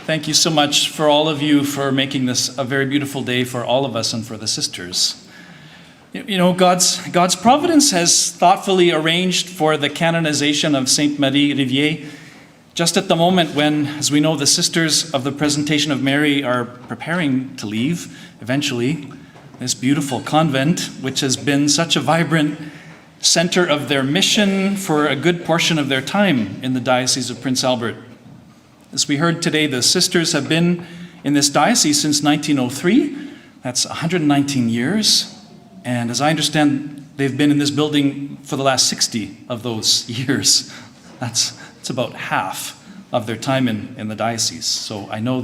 Thank you so much for all of you for making this a very beautiful day for all of us and for the sisters. You know, God's providence has thoughtfully arranged for the canonization of Saint Marie Rivier just at the moment when, as we know, the Sisters of the Presentation of Mary are preparing to leave, eventually, this beautiful convent, which has been such a vibrant center of their mission for a good portion of their time in the Diocese of Prince Albert. As we heard today, the sisters have been in this diocese since 1903. That's 119 years. And as I understand, they've been in this building for the last 60 of those years. That's about half of their time in the diocese. So I know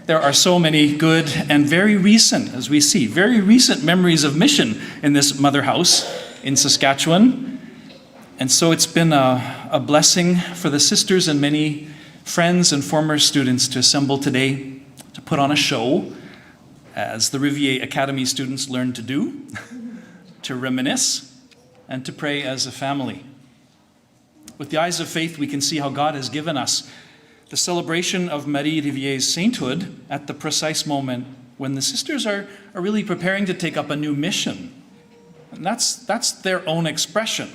there are so many good and very recent, as we see, very recent memories of mission in this mother house in Saskatchewan. And so it's been a blessing for the sisters and many friends and former students to assemble today to put on a show, as the Rivier Academy students learn to do, to reminisce, and to pray as a family. With the eyes of faith, we can see how God has given us the celebration of Marie Rivier's sainthood at the precise moment when the sisters are really preparing to take up a new mission. And that's their own expression,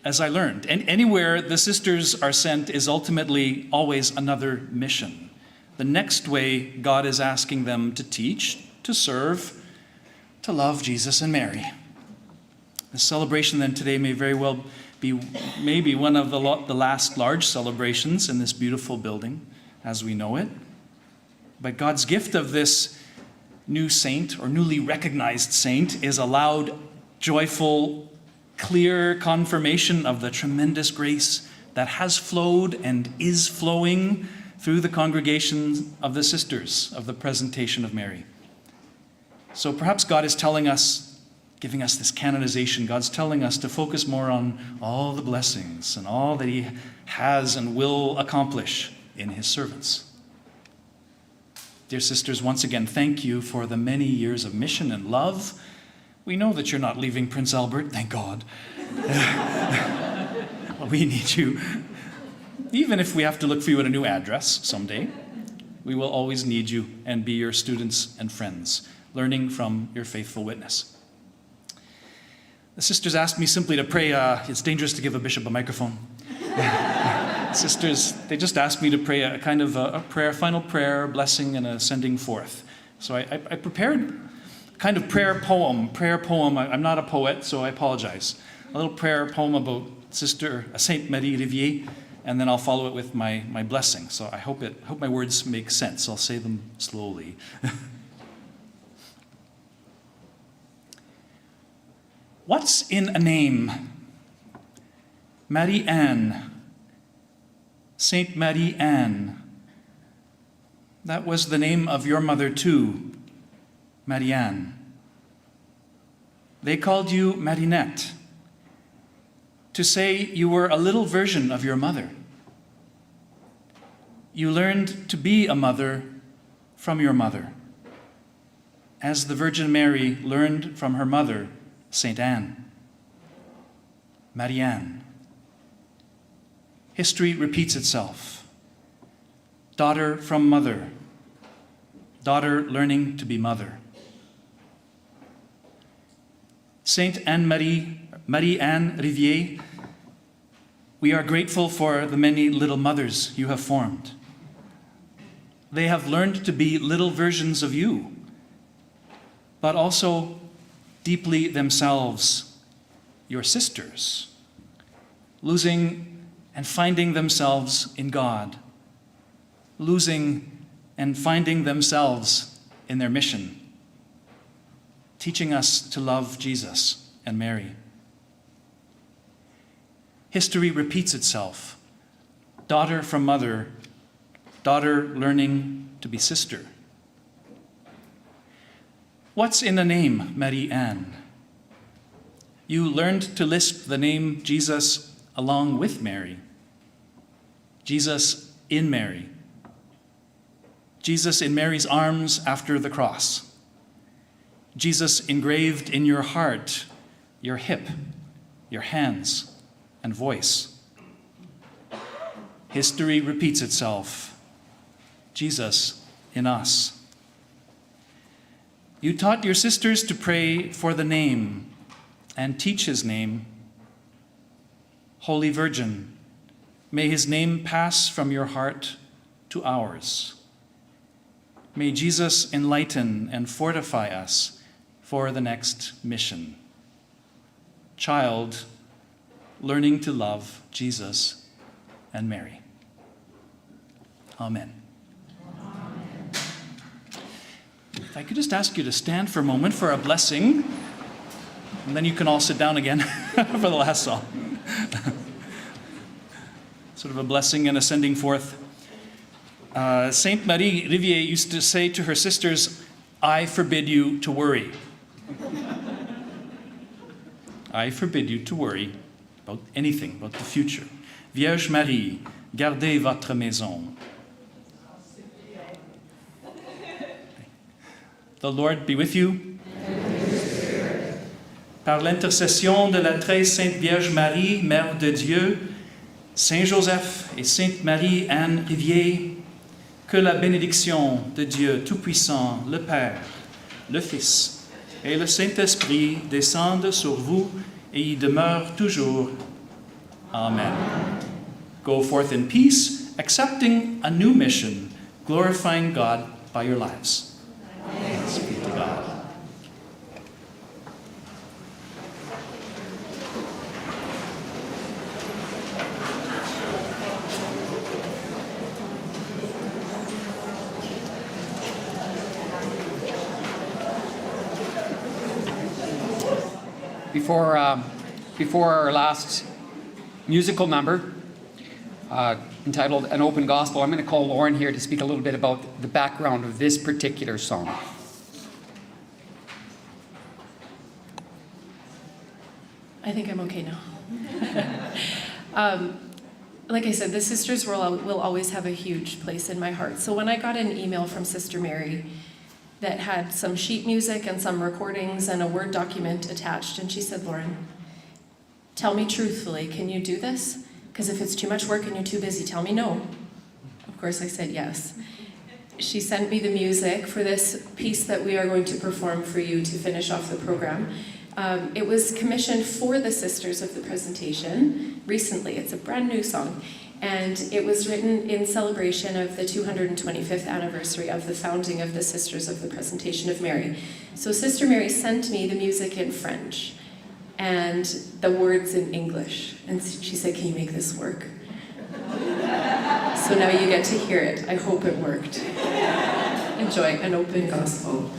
as I learned. And anywhere the sisters are sent is ultimately always another mission. The next way God is asking them to teach, to serve, to love Jesus and Mary. The celebration then today may very well be maybe one of the last large celebrations in this beautiful building as we know it. But God's gift of this new saint, or newly recognized saint, is a loud, joyful, clear confirmation of the tremendous grace that has flowed and is flowing through the congregation of the sisters of the Presentation of Mary. So perhaps God is telling us, giving us this canonization, God's telling us to focus more on all the blessings and all that he has and will accomplish in his servants. Dear sisters, once again, thank you for the many years of mission and love. We know that you're not leaving Prince Albert, thank God. We need you. Even if we have to look for you at a new address someday, we will always need you and be your students and friends, learning from your faithful witness. The sisters asked me simply to pray. It's dangerous to give a bishop a microphone. Sisters, they just asked me to pray a kind of a prayer, final prayer, blessing, and a sending forth. So I prepared a kind of prayer poem. I'm not a poet, so I apologize. A little prayer poem about Sister Saint Marie Rivier, and then I'll follow it with my blessing. So I hope my words make sense. I'll say them slowly. What's in a name? Marie Anne. Saint Marie Anne. That was the name of your mother too, Marianne. They called you Marinette, to say you were a little version of your mother. You learned to be a mother from your mother, as the Virgin Mary learned from her mother, Saint Anne. Marianne. History repeats itself. Daughter from mother. Daughter learning to be mother. Saint Marie-Anne Rivier, we are grateful for the many little mothers you have formed. They have learned to be little versions of you, but also deeply themselves, your sisters, losing and finding themselves in God, losing and finding themselves in their mission, teaching us to love Jesus and Mary. History repeats itself. Daughter from mother, daughter learning to be sister. What's in a name, Marie Anne? You learned to lisp the name Jesus along with Mary. Jesus in Mary. Jesus in Mary's arms after the cross. Jesus engraved in your heart, your hip, your hands, and voice. History repeats itself. Jesus in us. You taught your sisters to pray for the name and teach his name. Holy Virgin, may his name pass from your heart to ours. May Jesus enlighten and fortify us for the next mission. Child, learning to love Jesus and Mary. Amen. If I could just ask you to stand for a moment for a blessing, and then you can all sit down again for the last song. Sort of a blessing and a sending forth. Sainte Marie Rivier used to say to her sisters, I forbid you to worry. I forbid you to worry about anything, about the future. Vierge Marie, gardez votre maison. The Lord be with you. Par l'intercession de la très sainte Vierge Marie, Mère de Dieu, Saint Joseph et Sainte Marie-Anne Rivier, que la bénédiction de Dieu Tout-Puissant, le Père, le Fils et le Saint-Esprit descendent sur vous et y demeurent toujours. Amen. Go forth in peace, accepting a new mission, glorifying God by your lives. Thanks be to God. Before our last musical number, entitled An Open Gospel, I'm going to call Lauren here to speak a little bit about the background of this particular song. I think I'm okay now. Like I said, the sisters will always have a huge place in my heart. So when I got an email from Sister Mary that had some sheet music and some recordings and a Word document attached, and she said, Lauren, tell me truthfully, can you do this? Because if it's too much work and you're too busy, tell me no. Of course I said yes. She sent me the music for this piece that we are going to perform for you to finish off the program. It was commissioned for the Sisters of the Presentation recently. It's a brand new song. And it was written in celebration of the 225th anniversary of the founding of the Sisters of the Presentation of Mary. So Sister Mary sent me the music in French and the words in English. And she said, can you make this work? So now you get to hear it. I hope it worked. Enjoy An Open Gospel.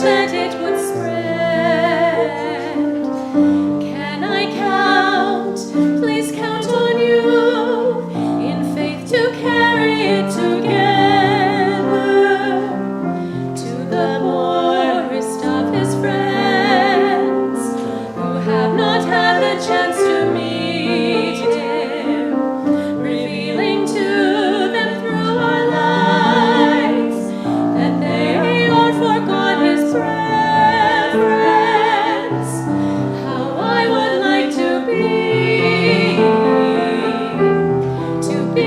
That it would spread. Can I count? Please count on you in faith to carry it together to the poorest of his friends who have not had the chance to meet him, revealing to them through our lives that they are for God his preference. How I would like to be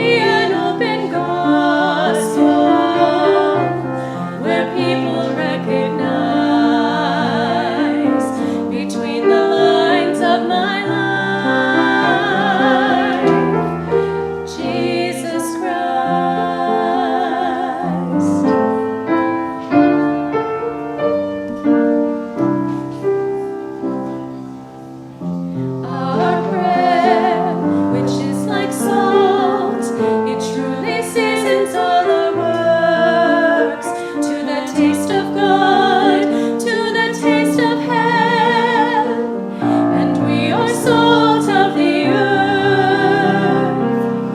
an open gospel where people recognize between the lines of my life Jesus Christ. Our bread, which is like salt, it truly seasons all our works to the taste of God, to the taste of heaven, and we are salt of the earth,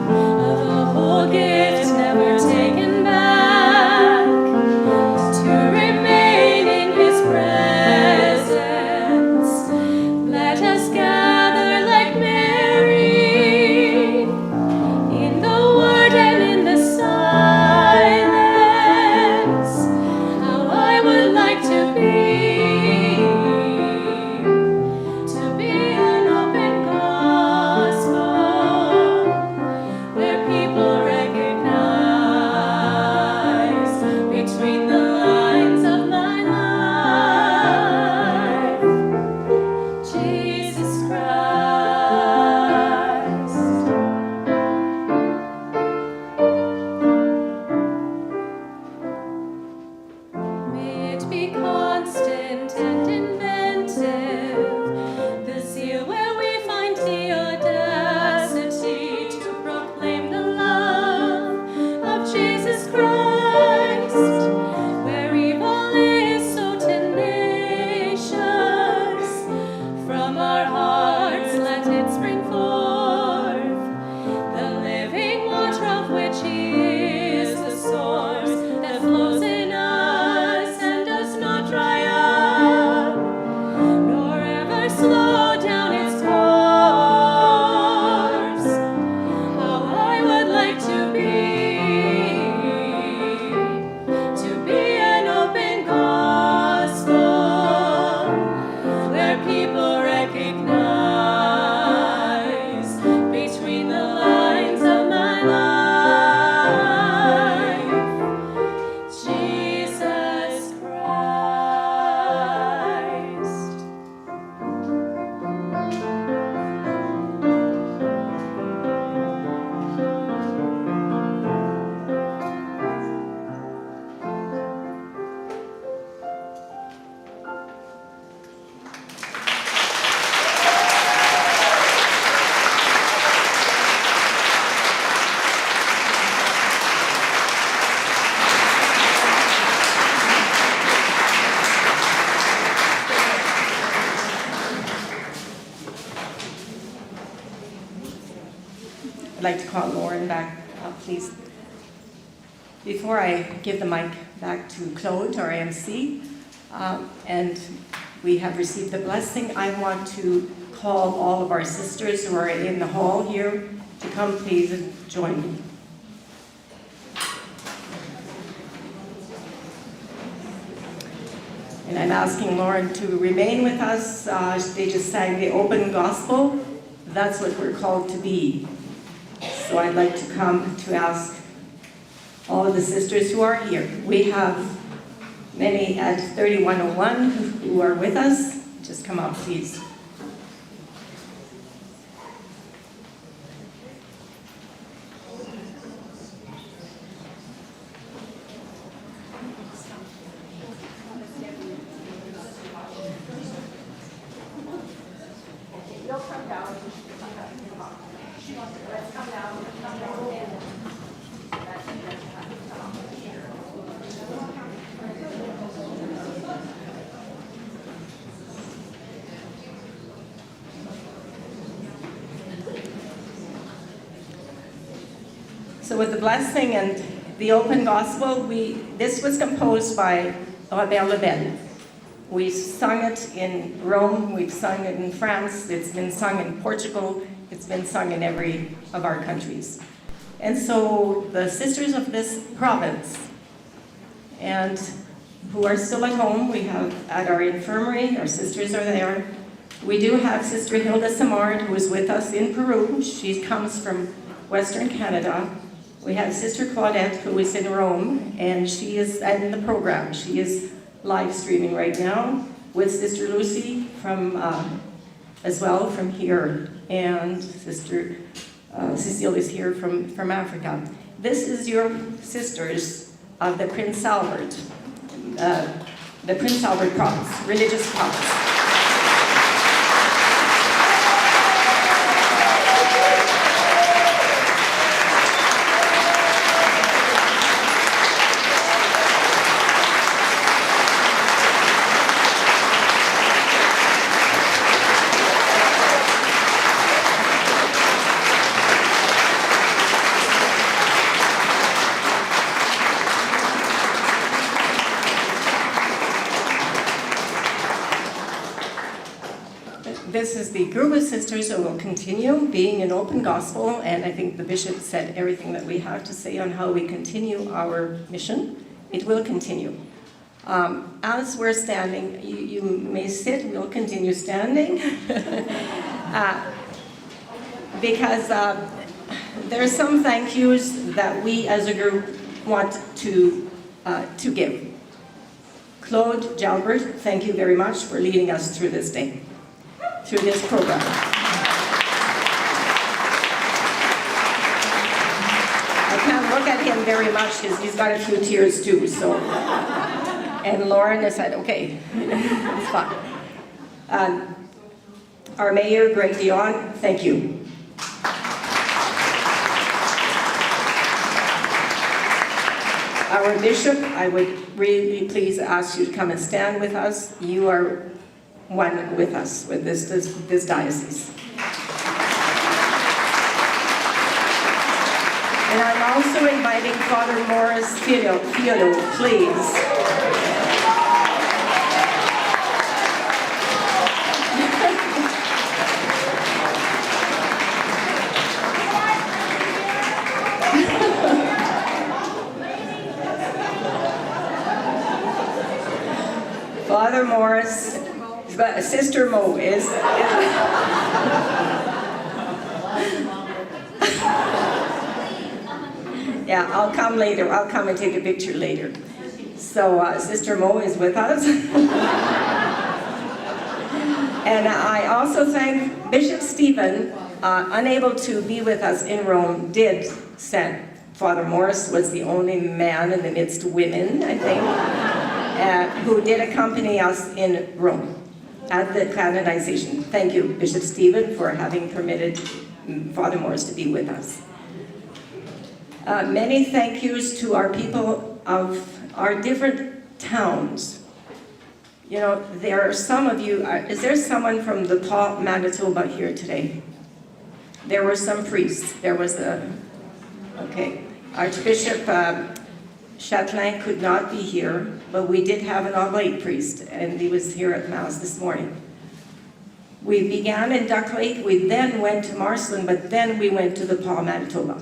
of a whole gift never taken back, to remain in his presence. Let us gather like Mary in the word and in the silence. How I would like to be an open gospel where people recognize between the lines of my life Jesus Christ. like to call Lauren back up, please. Before I give the mic back to Claude, our MC, and we have received the blessing, I want to call all of our sisters who are in the hall here to come please and join me. And I'm asking Lauren to remain with us. They just sang the open gospel. That's what we're called to be. So I'd like to come to ask all of the sisters who are here. We have many at 3101 who are with us. Just come up, please. So with the blessing and the open gospel, this was composed by Robert Lebel. We sung it in Rome, we've sung it in France, it's been sung in Portugal, it's been sung in every of our countries. And so the sisters of this province, and who are still at home, we have at our infirmary, our sisters are there. We do have Sister Hilda Samard, who is with us in Peru. She comes from Western Canada. We have Sister Claudette, who is in Rome, and she is in the program. She is live streaming right now with Sister Lucy from, as well from here, and Sister Cecile is here from Africa. This is your sisters of the Prince Albert province, religious province. This is the group of sisters who will continue being an open gospel, and I think the bishop said everything that we have to say on how we continue our mission. It will continue. As we're standing, you may sit, we'll continue standing, because there are some thank yous that we as a group want to give. Claude, Jalbert, thank you very much for leading us through this day, through this program. I can't look at him very much because he's got a few tears too, so. And Lauren has said, okay, it's fine. Our mayor, Greg Dionne, thank you. Our bishop, I would really please ask you to come and stand with us. You are one with us, with this diocese. And I'm also inviting Father Morris Fiolo, please. Father Morris, Sister Mo is yeah, I'll come later. I'll come and take a picture later. So Sister Mo is with us. And I also thank Bishop Stephen, unable to be with us in Rome, did send. Father Morris was the only man in the midst of women, I think, who did accompany us in Rome at the canonization. Thank you, Bishop Stephen, for having permitted Father Morris to be with us. Many thank yous to our people of our different towns. You know, there are some of you, is there someone from the Paul, Manitoba here today? There were some priests. There was Archbishop Chatelain could not be here, but we did have an oblate priest, and he was here at Mass this morning. We began in Duck Lake, we then went to Marceline, but then we went to the Pas Manitoba.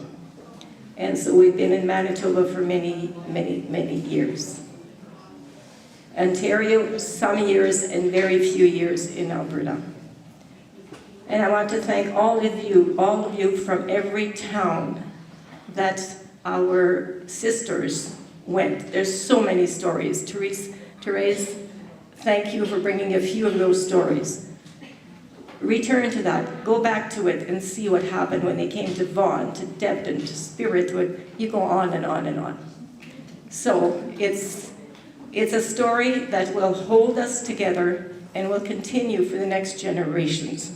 And so we've been in Manitoba for many, many, many years. Ontario, some years, and very few years in Alberta. And I want to thank all of you from every town that our sisters went. There's so many stories. Therese, thank you for bringing a few of those stories. Return to that, go back to it and see what happened when they came to Vaughan, to Debden, to Spiritwood. You go on and on and on. So it's a story that will hold us together and will continue for the next generations.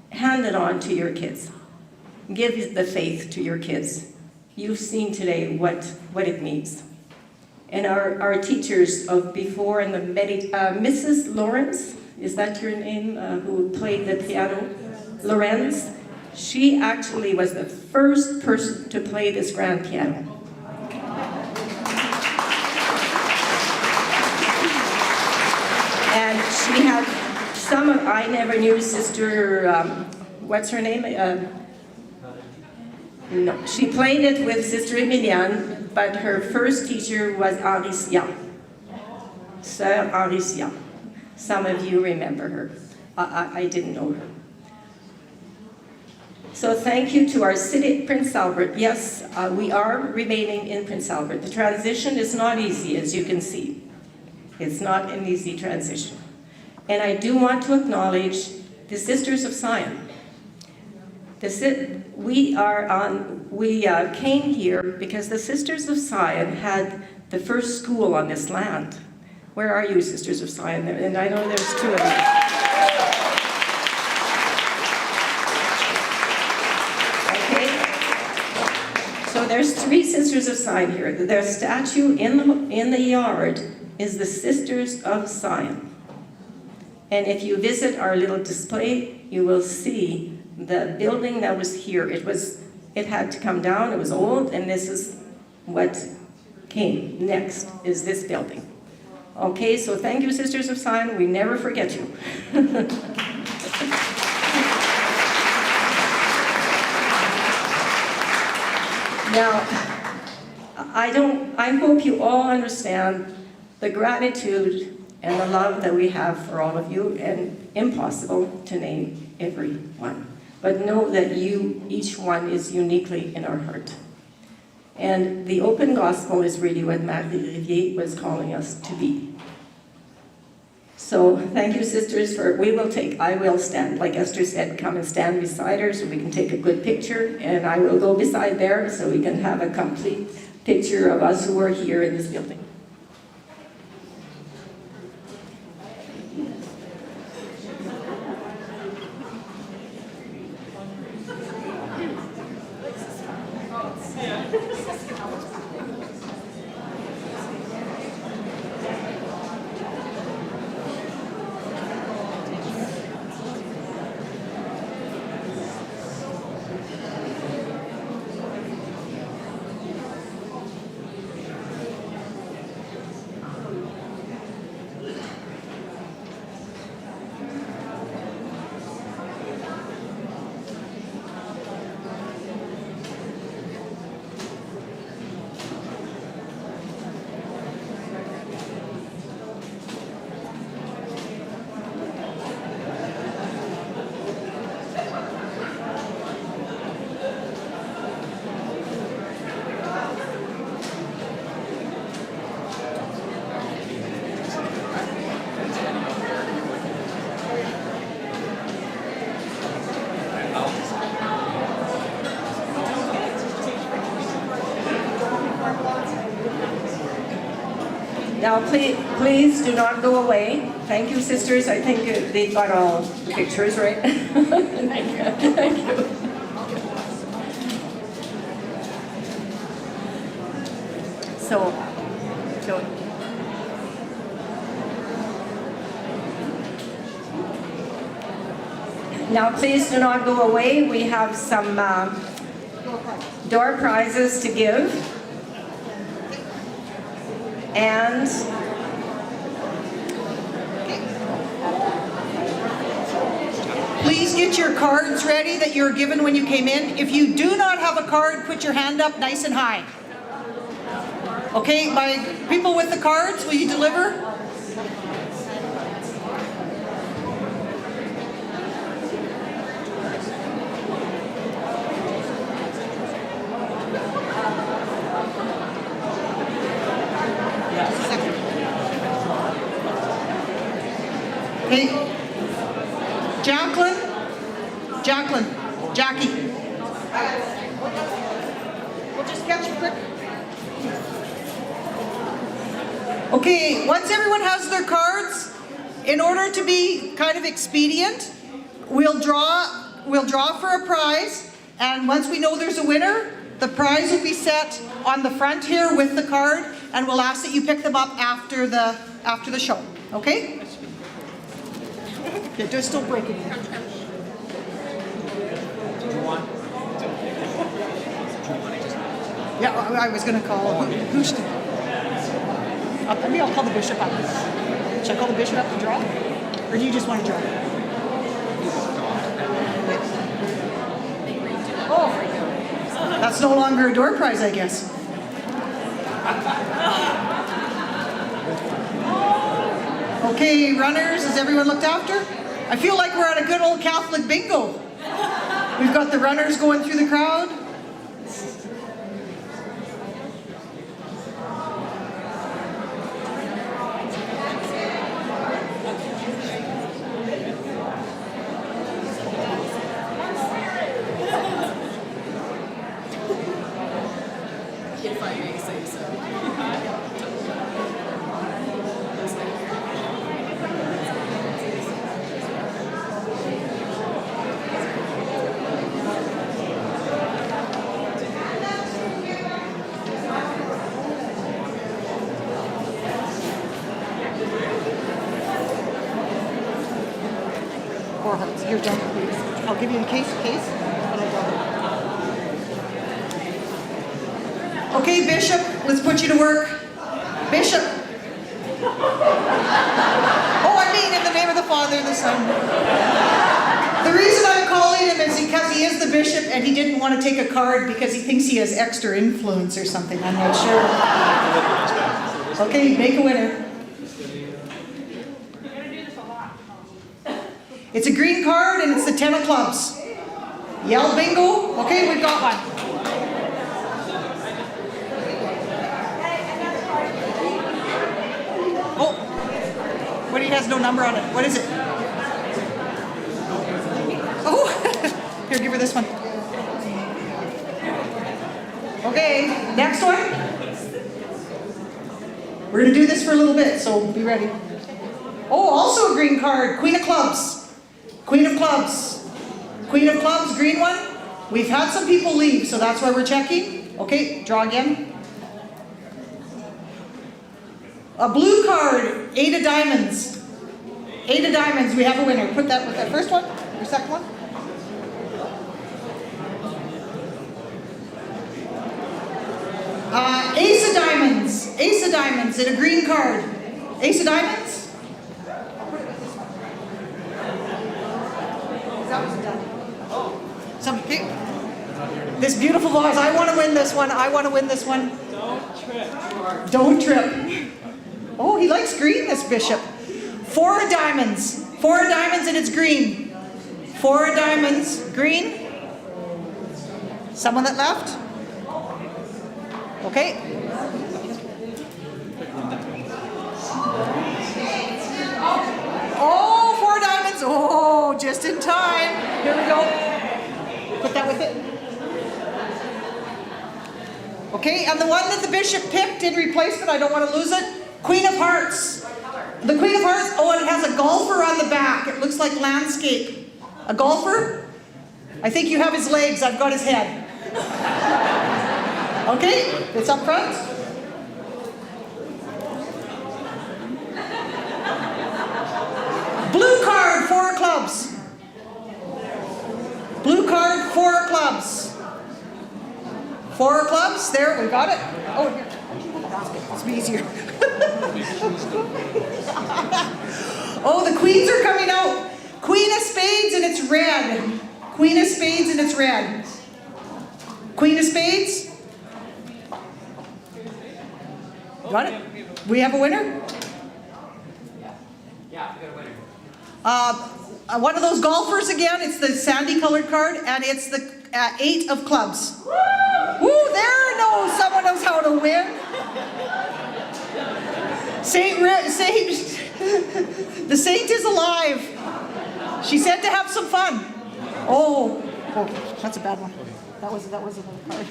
Hand it on to your kids. Give the faith to your kids. You've seen today what it means. And our teachers of before and the Mrs. Lawrence, is that your name, who played the piano? Lorenz. She actually was the first person to play this grand piano. And she had I never knew Sister, what's her name? No, she played it with Sister Emilienne, but her first teacher was Henri Sian. Sir Henri Sian. Some of you remember her. I didn't know her. So thank you to our city, Prince Albert. Yes, we are remaining in Prince Albert. The transition is not easy, as you can see. It's not an easy transition. And I do want to acknowledge the Sisters of Sion. We came here because the Sisters of Sion had the first school on this land. Where are you, Sisters of Sion? And I know there's two of you. Okay. So there's 3 Sisters of Sion here. Their statue in the yard is the Sisters of Sion. And if you visit our little display, you will see the building that was here. It had to come down, it was old, and this is what came next, is this building. Okay, so thank you, Sisters of Sion. We never forget you. Now, I hope you all understand the gratitude and the love that we have for all of you, and impossible to name every one. But know that each one is uniquely in our heart. And the open gospel is really what Rivier was calling us to be. So thank you, sisters, I will stand, like Esther said, come and stand beside her so we can take a good picture, and I will go beside there so we can have a complete picture of us who are here in this building. Now, please do not go away. Thank you, sisters. I think they got all the pictures, right? Thank you. Thank you. So, Now, please do not go away. We have some door prizes to give. And please get your cards ready that you were given when you came in. If you do not have a card, put your hand up nice and high. Okay, my people with the cards, will you deliver? Okay. Jackie. We'll just catch you quick. Okay, once everyone has their cards, in order to be kind of expedient, we'll draw for a prize, and once we know there's a winner, the prize will be set on the front here with the card, and we'll ask that you pick them up after the show. Okay? Yeah, they're still breaking. Yeah, I was going to call. Who's? Maybe I'll call the bishop up. Should I call the bishop up to draw? Or do you just want to draw? Oh, that's no longer a door prize, I guess. Okay, runners, is everyone looked after? I feel like we're at a good old Catholic bingo. We've got the runners going through the crowd. If I may say so. You're done, please. I'll give you a case. Okay, Bishop, let's put you to work. Bishop. Oh, I mean in the name of the Father and the Son. The reason I'm calling him is because he is the bishop and he didn't want to take a card because he thinks he has extra influence or something. I'm not sure. Okay, make a winner. It's a green card and it's the 10 of clubs. Yell bingo. Okay, we've got one. Oh, what he has no number on it. What is it? Oh, here, give her this one. Okay, next one. We're gonna do this for a little bit, so be ready. Oh, also a green card, Queen of Clubs. Queen of Clubs. Queen of Clubs, green one. We've had some people leave, so that's why we're checking. Okay, draw again. A blue card, 8 of diamonds. 8 of diamonds, we have a winner. Put that with that first one, your second one. Ace of diamonds. Ace of diamonds and a green card. Ace of diamonds. This beautiful vase. I want to win this one. I want to win this one. Don't trip. Oh, he likes green, this bishop. 4 of diamonds. 4 of diamonds and it's green. 4 of diamonds, green. Someone that left? Okay. Oh, 4 diamonds. Oh, just in time. Here we go. Put that with it. Okay, and the one that the bishop picked in replacement, I don't want to lose it. Queen of Hearts. The Queen of Hearts, oh, and it has a golfer on the back. It looks like landscape. A golfer? I think you have his legs. I've got his head. Okay, it's up front. Blue card, 4 of clubs. Blue card, 4 clubs. 4 clubs, there, we got it. Oh, here, it's easier. Oh, the queens are coming out. Queen of spades and it's red. Queen of spades and it's red. Queen of spades. Got it? We have a winner? Yeah, we got a winner. One of those golfers again, it's the sandy colored card, and it's the 8 of clubs. Woo, there knows, someone knows how to win. The saint is alive. She said to have some fun. Oh, that's a bad one. That was another card.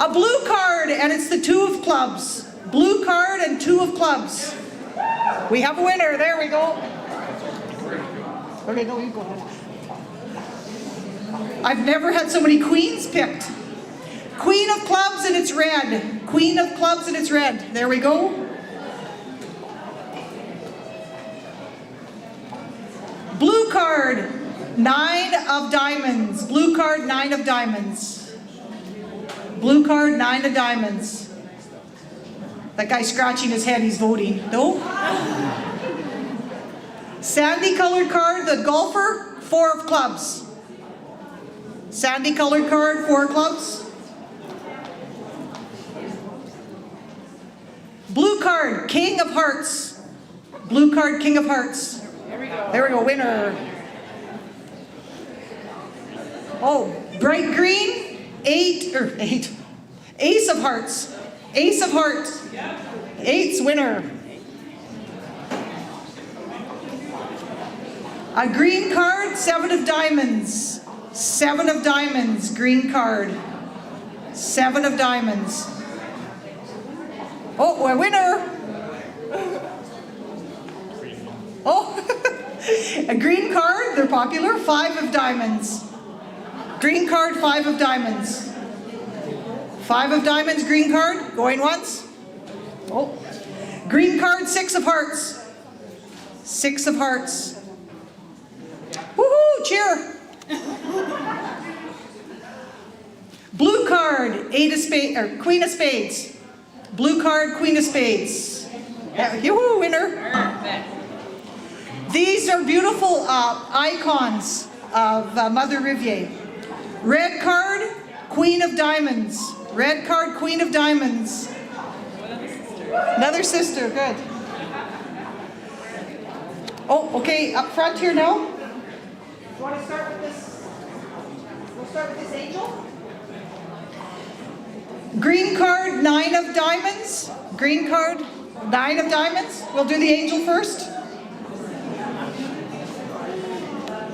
A blue card, and it's the 2 of clubs. Blue card and 2 of clubs. We have a winner. There we go. Okay, no, you go ahead. I've never had so many queens picked. Queen of clubs and it's red. Queen of clubs and it's red. There we go. Blue card, 9 of diamonds. Blue card, 9 of diamonds. Blue card, 9 of diamonds. That guy scratching his head, he's voting. No? Sandy colored card, the golfer, 4 of clubs. Sandy colored card, 4 clubs. Blue card, king of hearts. Blue card, king of hearts. There we go, winner. Oh, bright green, 8. Ace of hearts. Ace of hearts. 8's winner. A green card, 7 of diamonds. 7 of diamonds, green card. 7 of diamonds. Oh, a winner. Oh, a green card, they're popular, 5 of diamonds. Green card, 5 of diamonds. 5 of diamonds, green card, going once. Oh, green card, 6 of hearts. 6 of hearts. Woohoo, cheer. Blue card, 8 of spades, or Queen of spades. Blue card, Queen of spades. Yoo-hoo, winner. These are beautiful icons of Mother Rivier. Red card, Queen of diamonds. Red card, Queen of diamonds. Another sister, good. Oh, okay, up front here now. You want to start with this? We'll start with this angel. Green card, 9 of diamonds. Green card, 9 of diamonds. We'll do the angel first.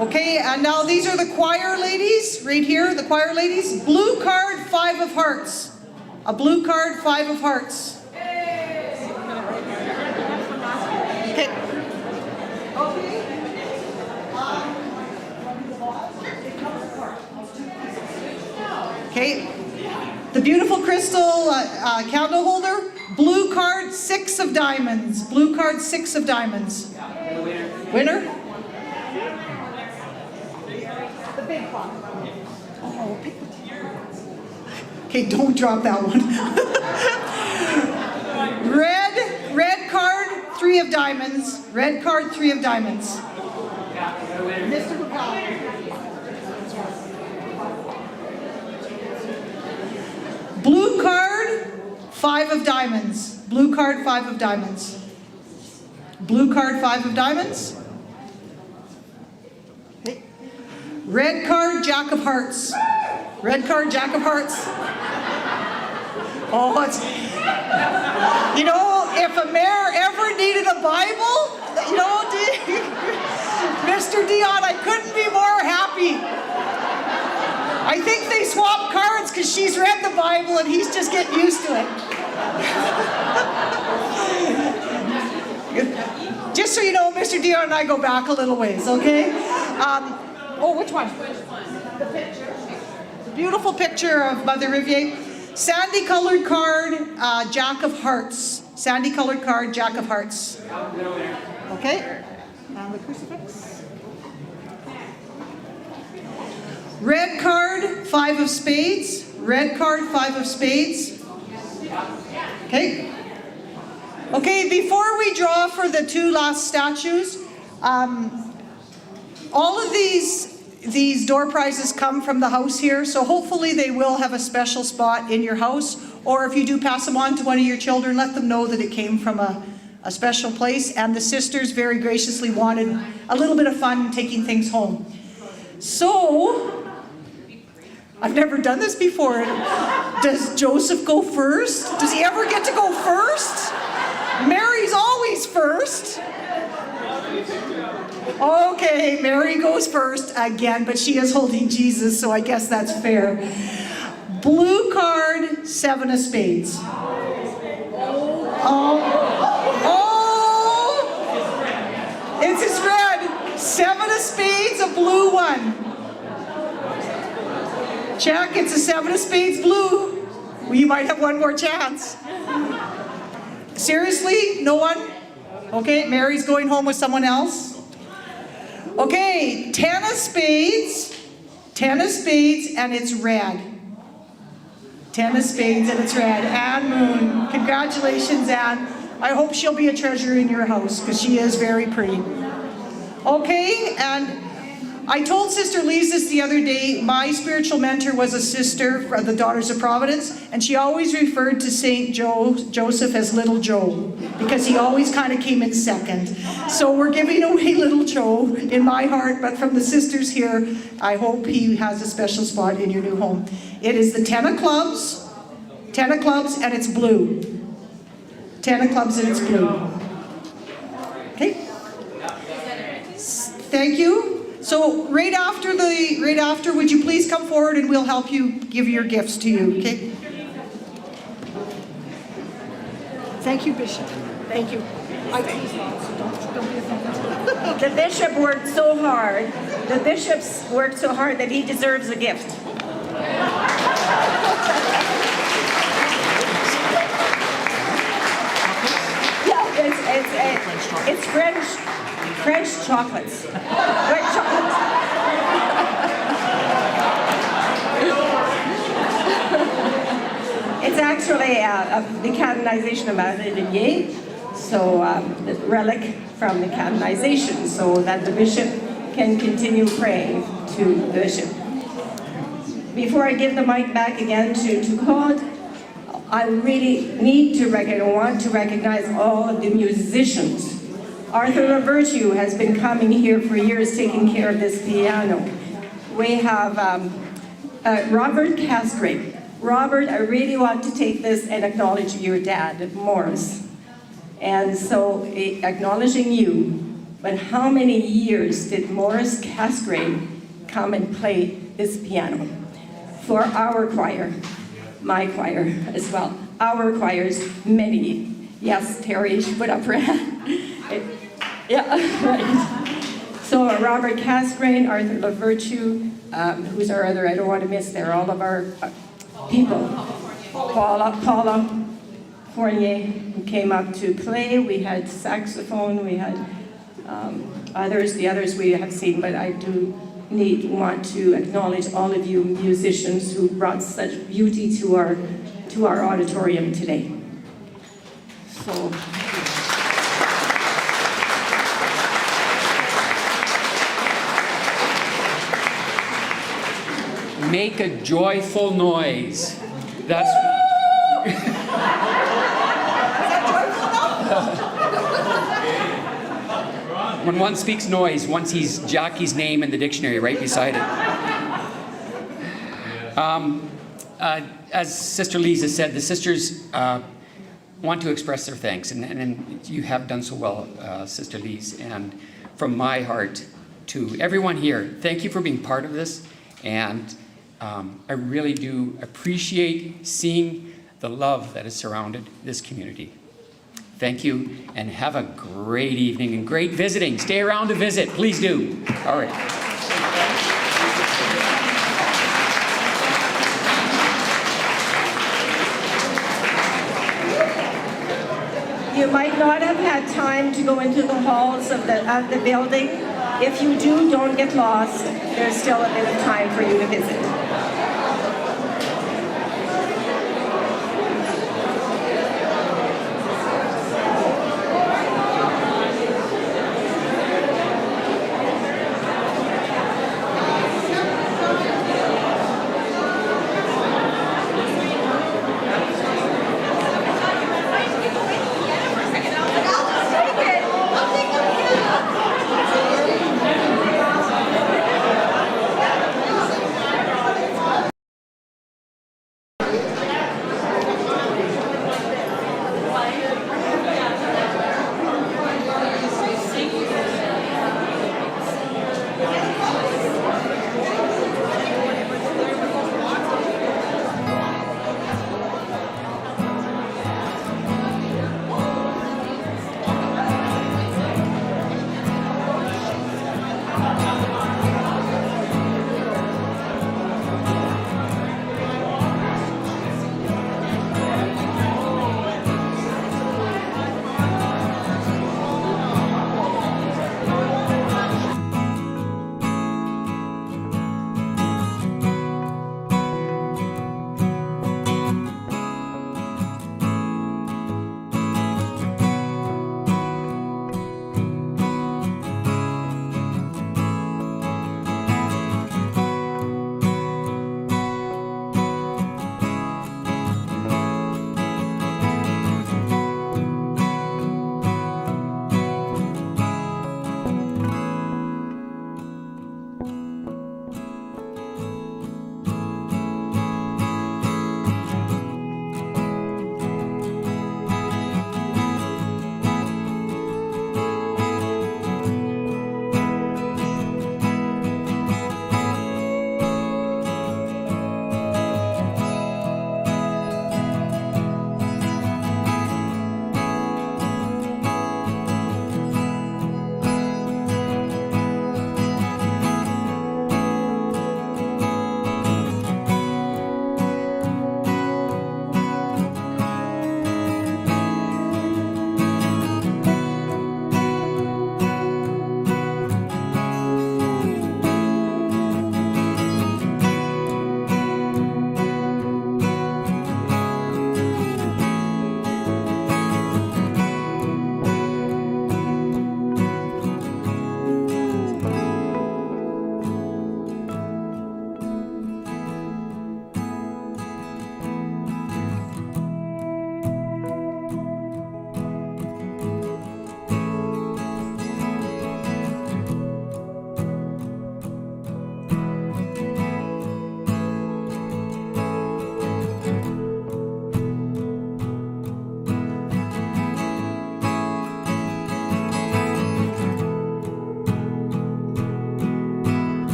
Okay, and now these are the choir ladies, right here, the choir ladies. Blue card, 5 of hearts. A blue card, 5 of hearts. Okay. Okay. The beautiful crystal candle holder. Blue card, 6 of diamonds. Blue card, 6 of diamonds. Winner? The big one. Oh, pick the Okay, don't drop that one. Red card, 3 of diamonds. Red card, 3 of diamonds. Mr. Paquette. Blue card, 5 of diamonds. Blue card, 5 of diamonds. Blue card, 5 of diamonds. Okay. Red card, Jack of hearts. Red card, Jack of hearts. Oh, it's... You know, if a mayor ever needed a Bible, you know, Mr. Dionne, I couldn't be more happy. I think they swapped cards because she's read the Bible and he's just getting used to it. Just so you know, Mr. Dionne and I go back a little ways, okay? Oh, which one? The picture. The beautiful picture of Mother Rivier. Sandy colored card, Jack of hearts. Sandy colored card, Jack of hearts. Okay? And the crucifix. Red card, 5 of spades. Red card, 5 of spades. Okay. Okay, before we draw for the 2 last statues, all of these door prizes come from the house here, so hopefully they will have a special spot in your house, or if you do pass them on to one of your children, let them know that it came from a special place, and the sisters very graciously wanted a little bit of fun taking things home. So, I've never done this before. Does Joseph go first? Does he ever get to go first? Mary's always first. Okay, Mary goes first again, but she is holding Jesus, so I guess that's fair. Blue card, 7 of spades. It's his red. 7 of spades, a blue one. Check, it's a 7 of spades blue. Well, you might have one more chance. Seriously? No one? Okay, Mary's going home with someone else. Okay, 10 of spades. 10 of spades, and it's red. 10 of spades, and it's red. Anne Moon. Congratulations, Anne. I hope she'll be a treasure in your house, because she is very pretty. Okay, and I told Sister Lise this the other day. My spiritual mentor was a sister of the Daughters of Providence, and she always referred to St. Joseph as Little Joe, because he always kind of came in second. So we're giving away Little Joe in my heart, but from the sisters here, I hope he has a special spot in your new home. It is the 10 of clubs, and it's blue. 10 of clubs and it's blue. Okay. Thank you. So right after, would you please come forward and we'll help you give your gifts to you, okay? Thank you, Bishop. Thank you. Don't be offended. The bishop worked so hard. The bishop's worked so hard that he deserves a gift. Yeah, it's French chocolates. French chocolates. It's actually the canonization of Rivier, so the relic from the canonization, so that the bishop can continue praying to the bishop. Before I give the mic back again to Claude, I really want to recognize all of the musicians. Arthur LaVertue has been coming here for years taking care of this piano. We have Robert Casgrave. Robert, I really want to take this and acknowledge your dad, Morris. And so, acknowledging you, but how many years did Morris Casgrave come and play this piano? For our choir, my choir as well. Our choirs, many. Yes, Terry, she put up her hand. Yeah, right. So Robert Casgrain, Arthur LaVertue, who's our other, I don't want to miss there, all of our people. Paula Fournier, who came up to play. We had saxophone, we had others, the others we have seen, but I do want to acknowledge all of you musicians who brought such beauty to our auditorium today. So. Make a joyful noise. That's. When one speaks noise, one sees Jackie's name in the dictionary right beside it. As Sister Lise said, the sisters want to express their thanks, and you have done so well, Sister Lise. And from my heart to everyone here, thank you for being part of this. And I really do appreciate seeing the love that has surrounded this community. Thank you, and have a great evening and great visiting. Stay around to visit, please do. All right. You might not have had time to go into the halls of the building, If you do, don't get lost. There's still a bit of time for you to visit.